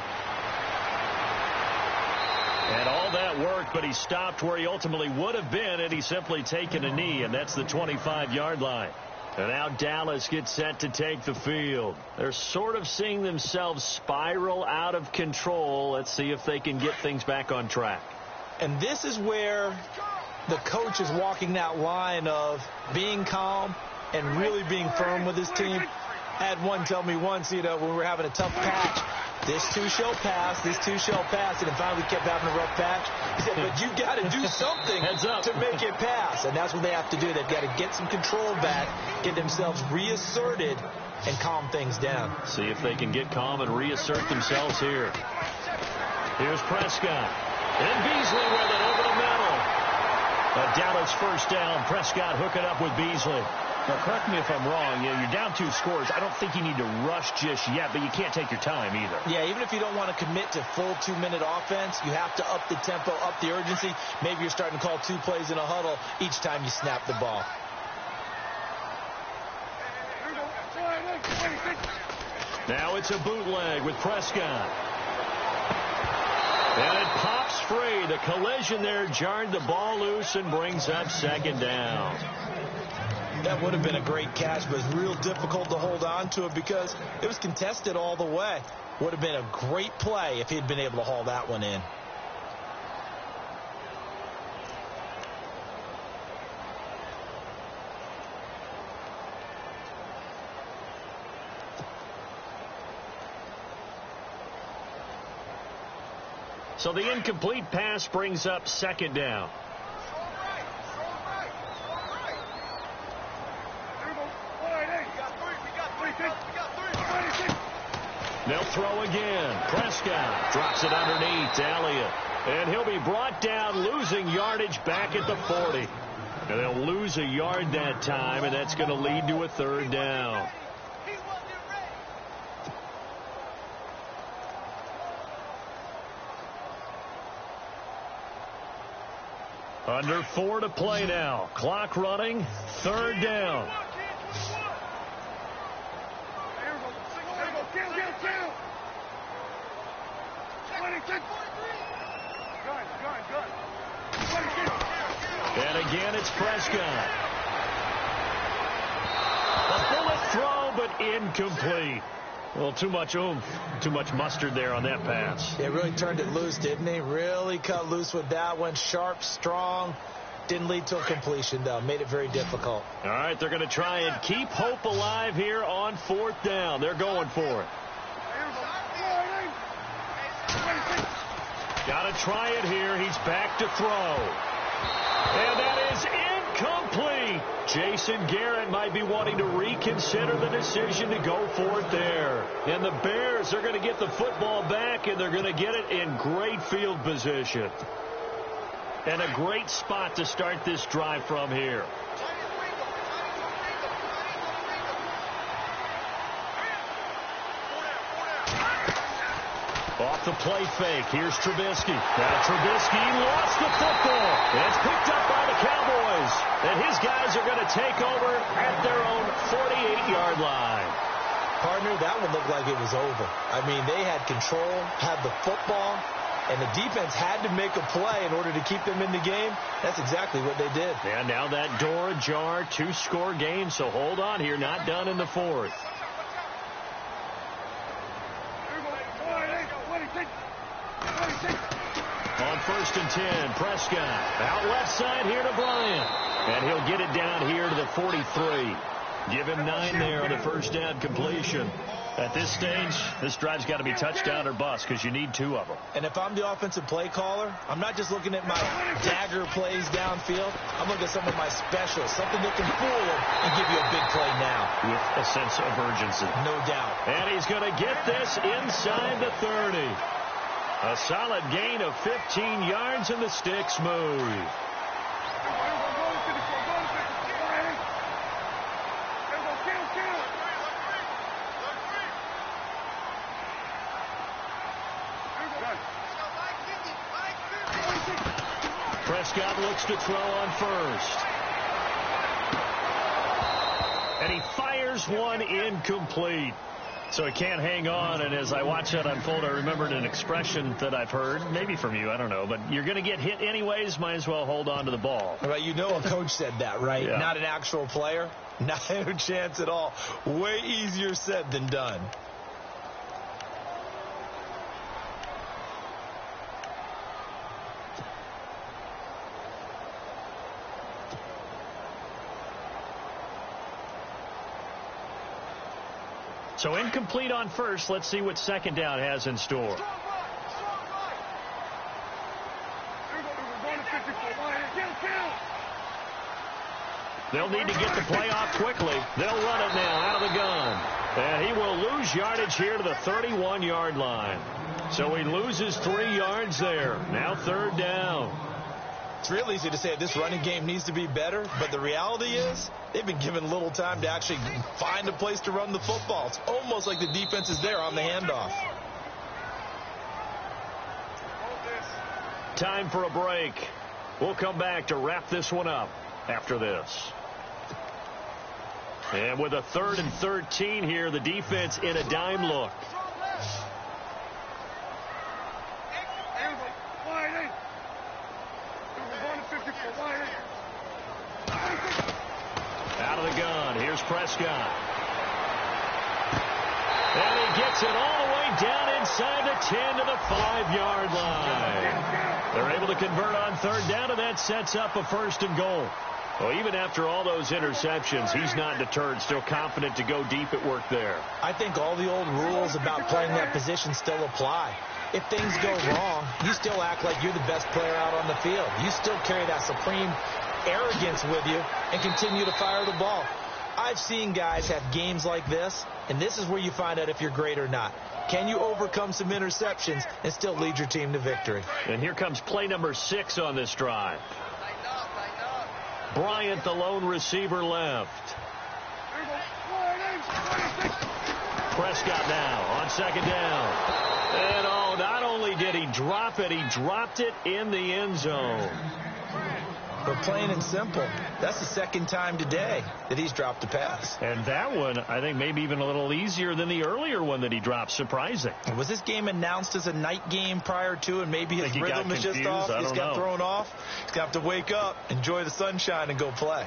And all that worked, but he stopped where he ultimately would have been, and he's simply taken a knee, and that's the 25-yard line. And now Dallas gets set to take the field. They're sort of seeing themselves spiral out of control. Let's see if they can get things back on track. And this is where the coach is walking that line of being calm and really being firm with his team. I had one tell me once, when we were having a tough patch, this too shall pass, this too shall pass, and then finally we kept having a rough patch. He said, but you got to do something to make it pass, and that's what they have to do. They've got to get some control back, get themselves reasserted, and calm things down. See if they can get calm and reassert themselves here. Here's Prescott, and Beasley with it over the middle. A Dallas first down. Prescott hooking up with Beasley. Now, correct me if I'm wrong. You're down 2 scores. I don't think you need to rush just yet, but you can't take your time either. Yeah, even if you don't want to commit to full 2-minute offense, you have to up the tempo, up the urgency. Maybe you're starting to call 2 plays in a huddle each time you snap the ball. Now it's a bootleg with Prescott. And it pops free. The collision there jarred the ball loose and brings up 2nd down. That would have been a great catch, but it's real difficult to hold on to it because it was contested all the way. Would have been a great play if he'd been able to haul that one in. So the incomplete pass brings up 2nd down. They'll throw again. Prescott drops it underneath Elliott. And he'll be brought down, losing yardage back at the 40. And they'll lose a yard that time, and that's going to lead to a 3rd down. Under 4 to play now. Clock running. 3rd down. And again, it's Prescott. A bullet throw, but incomplete. Well, too much oomph, too much mustard there on that pass. It really turned it loose, didn't he? Really cut loose with that one. Sharp, strong. Didn't lead to a completion, though. Made it very difficult. All right, they're going to try and keep hope alive here on 4th down. They're going for it. Got to try it here. He's back to throw. And that is incomplete. Jason Garrett might be wanting to reconsider the decision to go for it there. And the Bears are going to get the football back, and they're going to get it in great field position. And a great spot to start this drive from here. Off the play fake. Here's Trubisky. Now Trubisky lost the football. And it's picked up by the Cowboys. And his guys are going to take over at their own 48-yard line. Partner, that one looked like it was over. I mean, they had control, had the football, and the defense had to make a play in order to keep them in the game. That's exactly what they did. And now that door ajar, 2-score game, so hold on here, not done in the fourth. On 1st and 10, Prescott out left side here to Bryant. And he'll get it down here to the 43. Give him 9 there on the first down completion. At this stage, this drive's got to be touchdown or bust because you need 2 of them. And if I'm the offensive play caller, I'm not just looking at my dagger plays downfield. I'm looking at some of my specials, something that can fool them and give you a big play now. With a sense of urgency. No doubt. And he's going to get this inside the 30. A solid gain of 15 yards and the sticks move. Prescott looks to throw on first. And he fires one incomplete. So he can't hang on, and as I watch that unfold, I remembered an expression that I've heard, maybe from you, I don't know, but you're going to get hit anyways, might as well hold on to the ball. Right, you know a coach said that, right? Yeah. Not an actual player. Not a chance at all. Way easier said than done. So incomplete on first. Let's see what second down has in store. They'll need to get the play off quickly. They'll run it now out of the gun. And he will lose yardage here to the 31-yard line. So he loses 3 yards there. Now 3rd down. It's real easy to say this running game needs to be better, but the reality is they've been given little time to actually find a place to run the football. It's almost like the defense is there on the handoff. Time for a break. We'll come back to wrap this one up after this. And with a 3rd and 13 here, the defense in a dime look. Out of the gun. Here's Prescott. And he gets it all the way down inside the 10 to the 5-yard line. They're able to convert on 3rd down, and that sets up a 1st and goal. Well, even after all those interceptions, he's not deterred, still confident to go deep at work there. I think all the old rules about playing that position still apply. If things go wrong, you still act like you're the best player out on the field. You still carry that supreme arrogance with you and continue to fire the ball. I've seen guys have games like this, and this is where you find out if you're great or not. Can you overcome some interceptions and still lead your team to victory? And here comes play number 6 on this drive. Bryant, the lone receiver, left. Prescott now on 2nd down. And not only did he drop it, he dropped it in the end zone. But plain and simple, that's the 2nd time today that he's dropped a pass. And that one, I think, maybe even a little easier than the earlier one that he dropped. Surprising. Was this game announced as a night game prior to, and maybe his rhythm is just off? He's got thrown off. He's got to wake up, enjoy the sunshine, and go play.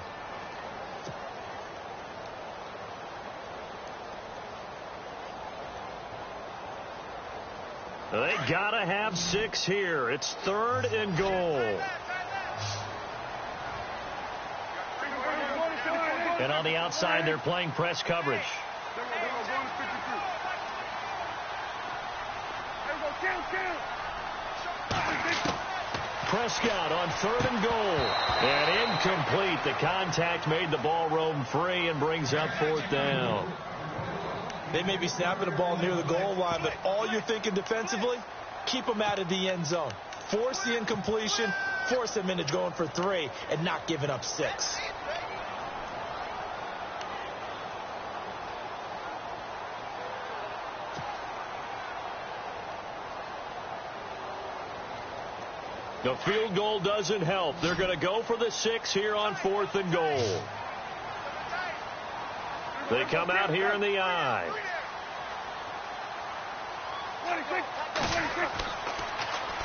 They got to have 6 here. It's 3rd and goal. And on the outside, they're playing press coverage. Prescott on 3rd and goal. And incomplete. The contact made the ball roam free and brings up 4th down. They may be snapping the ball near the goal line, but all you're thinking defensively, keep them out of the end zone. Force the incompletion, force them into going for 3, and not giving up 6. The field goal doesn't help. They're going to go for the 6 here on 4th and goal. They come out here in the I.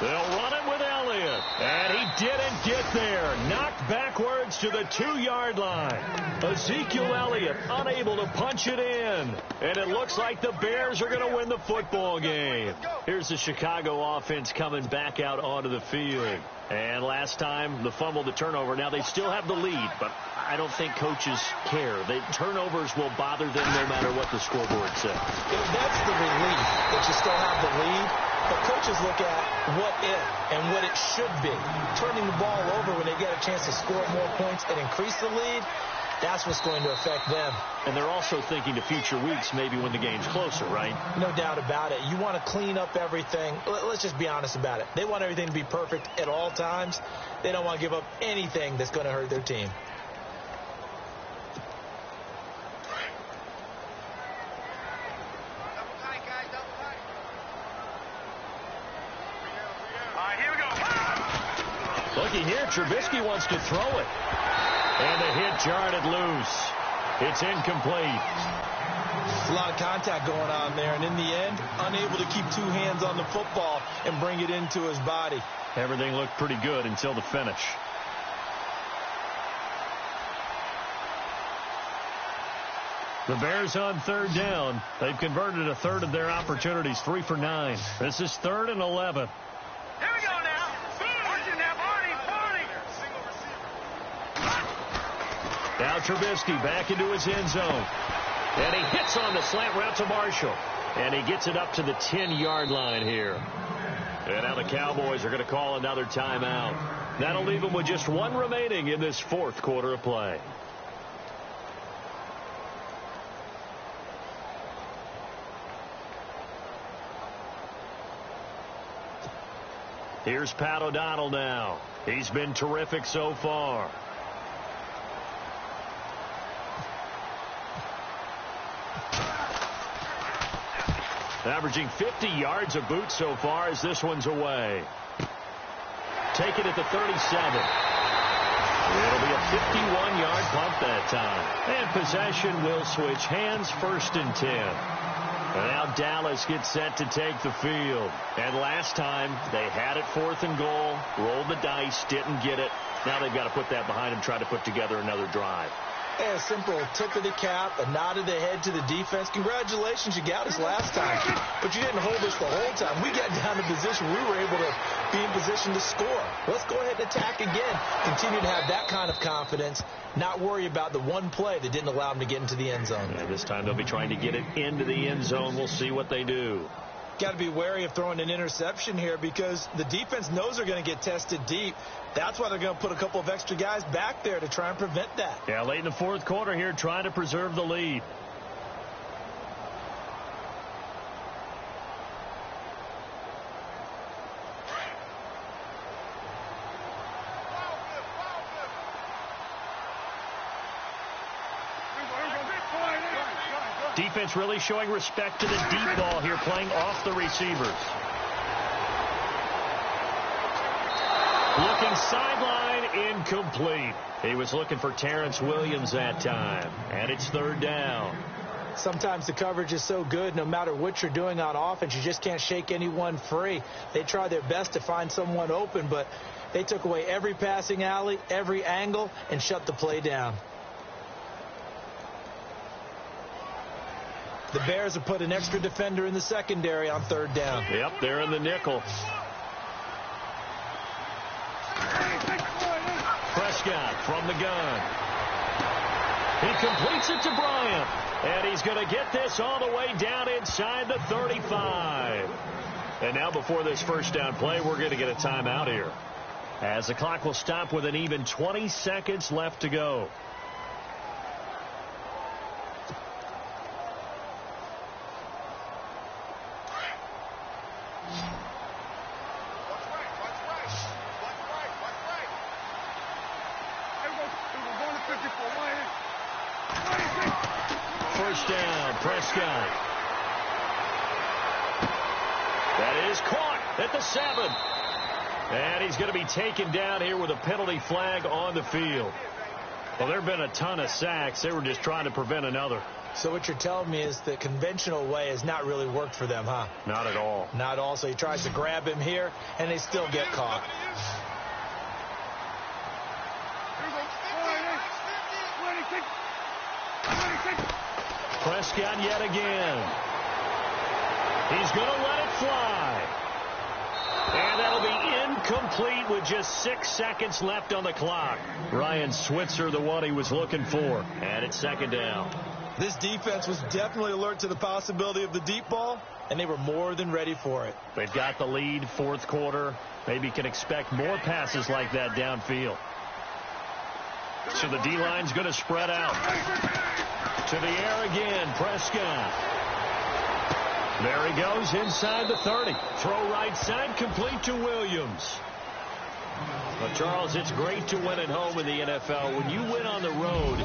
They'll run it with Elliott. And he didn't get there. Knocked backwards to the 2-yard line. Ezekiel Elliott unable to punch it in. And it looks like the Bears are going to win the football game. Here's the Chicago offense coming back out onto the field. And last time, the fumble, the turnover. Now they still have the lead, but I don't think coaches care. Turnovers will bother them no matter what the scoreboard says. That's the relief that you still have the lead. But coaches look at what if and what it should be. Turning the ball over when they get a chance to score more points and increase the lead, that's what's going to affect them. And they're also thinking to future weeks, maybe when the game's closer, right? No doubt about it. You want to clean up everything. Let's just be honest about it. They want everything to be perfect at all times. They don't want to give up anything that's going to hurt their team. Looky here, Trubisky wants to throw it. And the hit jarred it loose. It's incomplete. A lot of contact going on there, and in the end, unable to keep two hands on the football and bring it into his body. Everything looked pretty good until the finish. The Bears on third down. They've converted a third of their opportunities, 3 for 9. This is 3rd and 11. Here we go now. Now Trubisky back into his end zone. And he hits on the slant route to Marshall. And he gets it up to the 10-yard line here. And now the Cowboys are going to call another timeout. That'll leave them with just one remaining in this 4th quarter of play. Here's Pat O'Donnell now. He's been terrific so far. Averaging 50 yards a boot so far as this one's away. Take it at the 37. It'll be a 51-yard punt that time. And possession will switch hands, 1st and 10. And now Dallas gets set to take the field. And last time, they had it 4th and goal, rolled the dice, didn't get it. Now they've got to put that behind them, try to put together another drive. And a simple tip of the cap, a nod of the head to the defense. Congratulations, you got us last time. But you didn't hold us the whole time. We got down to position. We were able to be in position to score. Let's go ahead and attack again. Continue to have that kind of confidence. Not worry about the one play that didn't allow them to get into the end zone. Yeah, this time they'll be trying to get it into the end zone. We'll see what they do. Got to be wary of throwing an interception here because the defense knows they're going to get tested deep. That's why they're going to put a couple of extra guys back there to try and prevent that. Yeah, late in the 4th quarter here, trying to preserve the lead. Defense really showing respect to the deep ball here, playing off the receivers. Looking sideline, incomplete. He was looking for Terrence Williams that time, and it's 3rd down. Sometimes the coverage is so good, no matter what you're doing on offense, you just can't shake anyone free. They try their best to find someone open, but they took away every passing alley, every angle, and shut the play down. The Bears have put an extra defender in the secondary on 3rd down. Yep, they're in the nickel. Prescott from the gun. He completes it to Bryant. And he's going to get this all the way down inside the 35. And now before this 1st down play, we're going to get a timeout here, as the clock will stop with an even 20 seconds left to go. First down, Prescott. That is caught at the 7. And he's going to be taken down here with a penalty flag on the field. Well, there have been a ton of sacks. They were just trying to prevent another. So what you're telling me is the conventional way has not really worked for them, huh? Not at all. Not all. So he tries to grab him here, and they still get caught. Prescott yet again. He's going to let it fly. And that'll be incomplete with just 6 seconds left on the clock. Ryan Switzer, the one he was looking for. And it's second down. This defense was definitely alert to the possibility of the deep ball, and they were more than ready for it. They've got the lead, fourth quarter. Maybe can expect more passes like that downfield. So the D-line's going to spread out. To the air again, Prescott. There he goes inside the 30. Throw right side, complete to Williams. Well, Charles, it's great to win at home in the NFL. When you win on the road,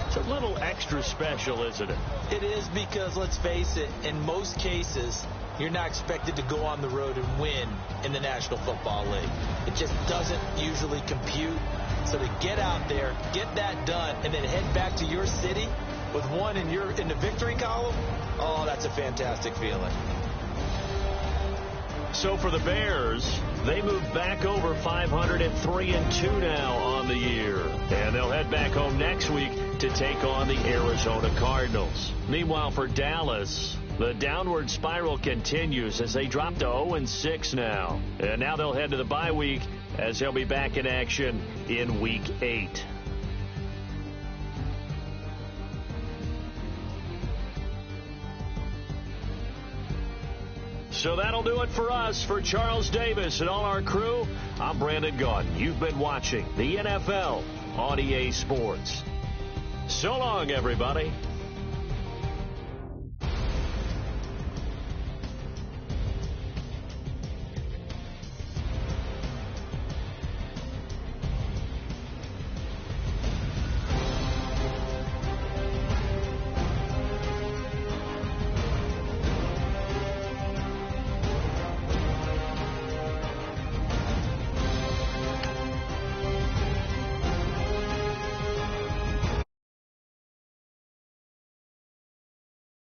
it's a little extra special, isn't it? It is, because, let's face it, in most cases, you're not expected to go on the road and win in the National Football League. It just doesn't usually compute. So to get out there, get that done, and then head back to your city with one in the victory column, oh, that's a fantastic feeling. So for the Bears, they move back over 500 at 3-2 now on the year. And they'll head back home next week to take on the Arizona Cardinals. Meanwhile, for Dallas, the downward spiral continues as they drop to 0-6 now. And now they'll head to the bye week as they'll be back in action in Week 8. So that'll do it for us. For Charles Davis and all our crew, I'm Brandon Gaudin. You've been watching the NFL on EA Sports. So long, everybody.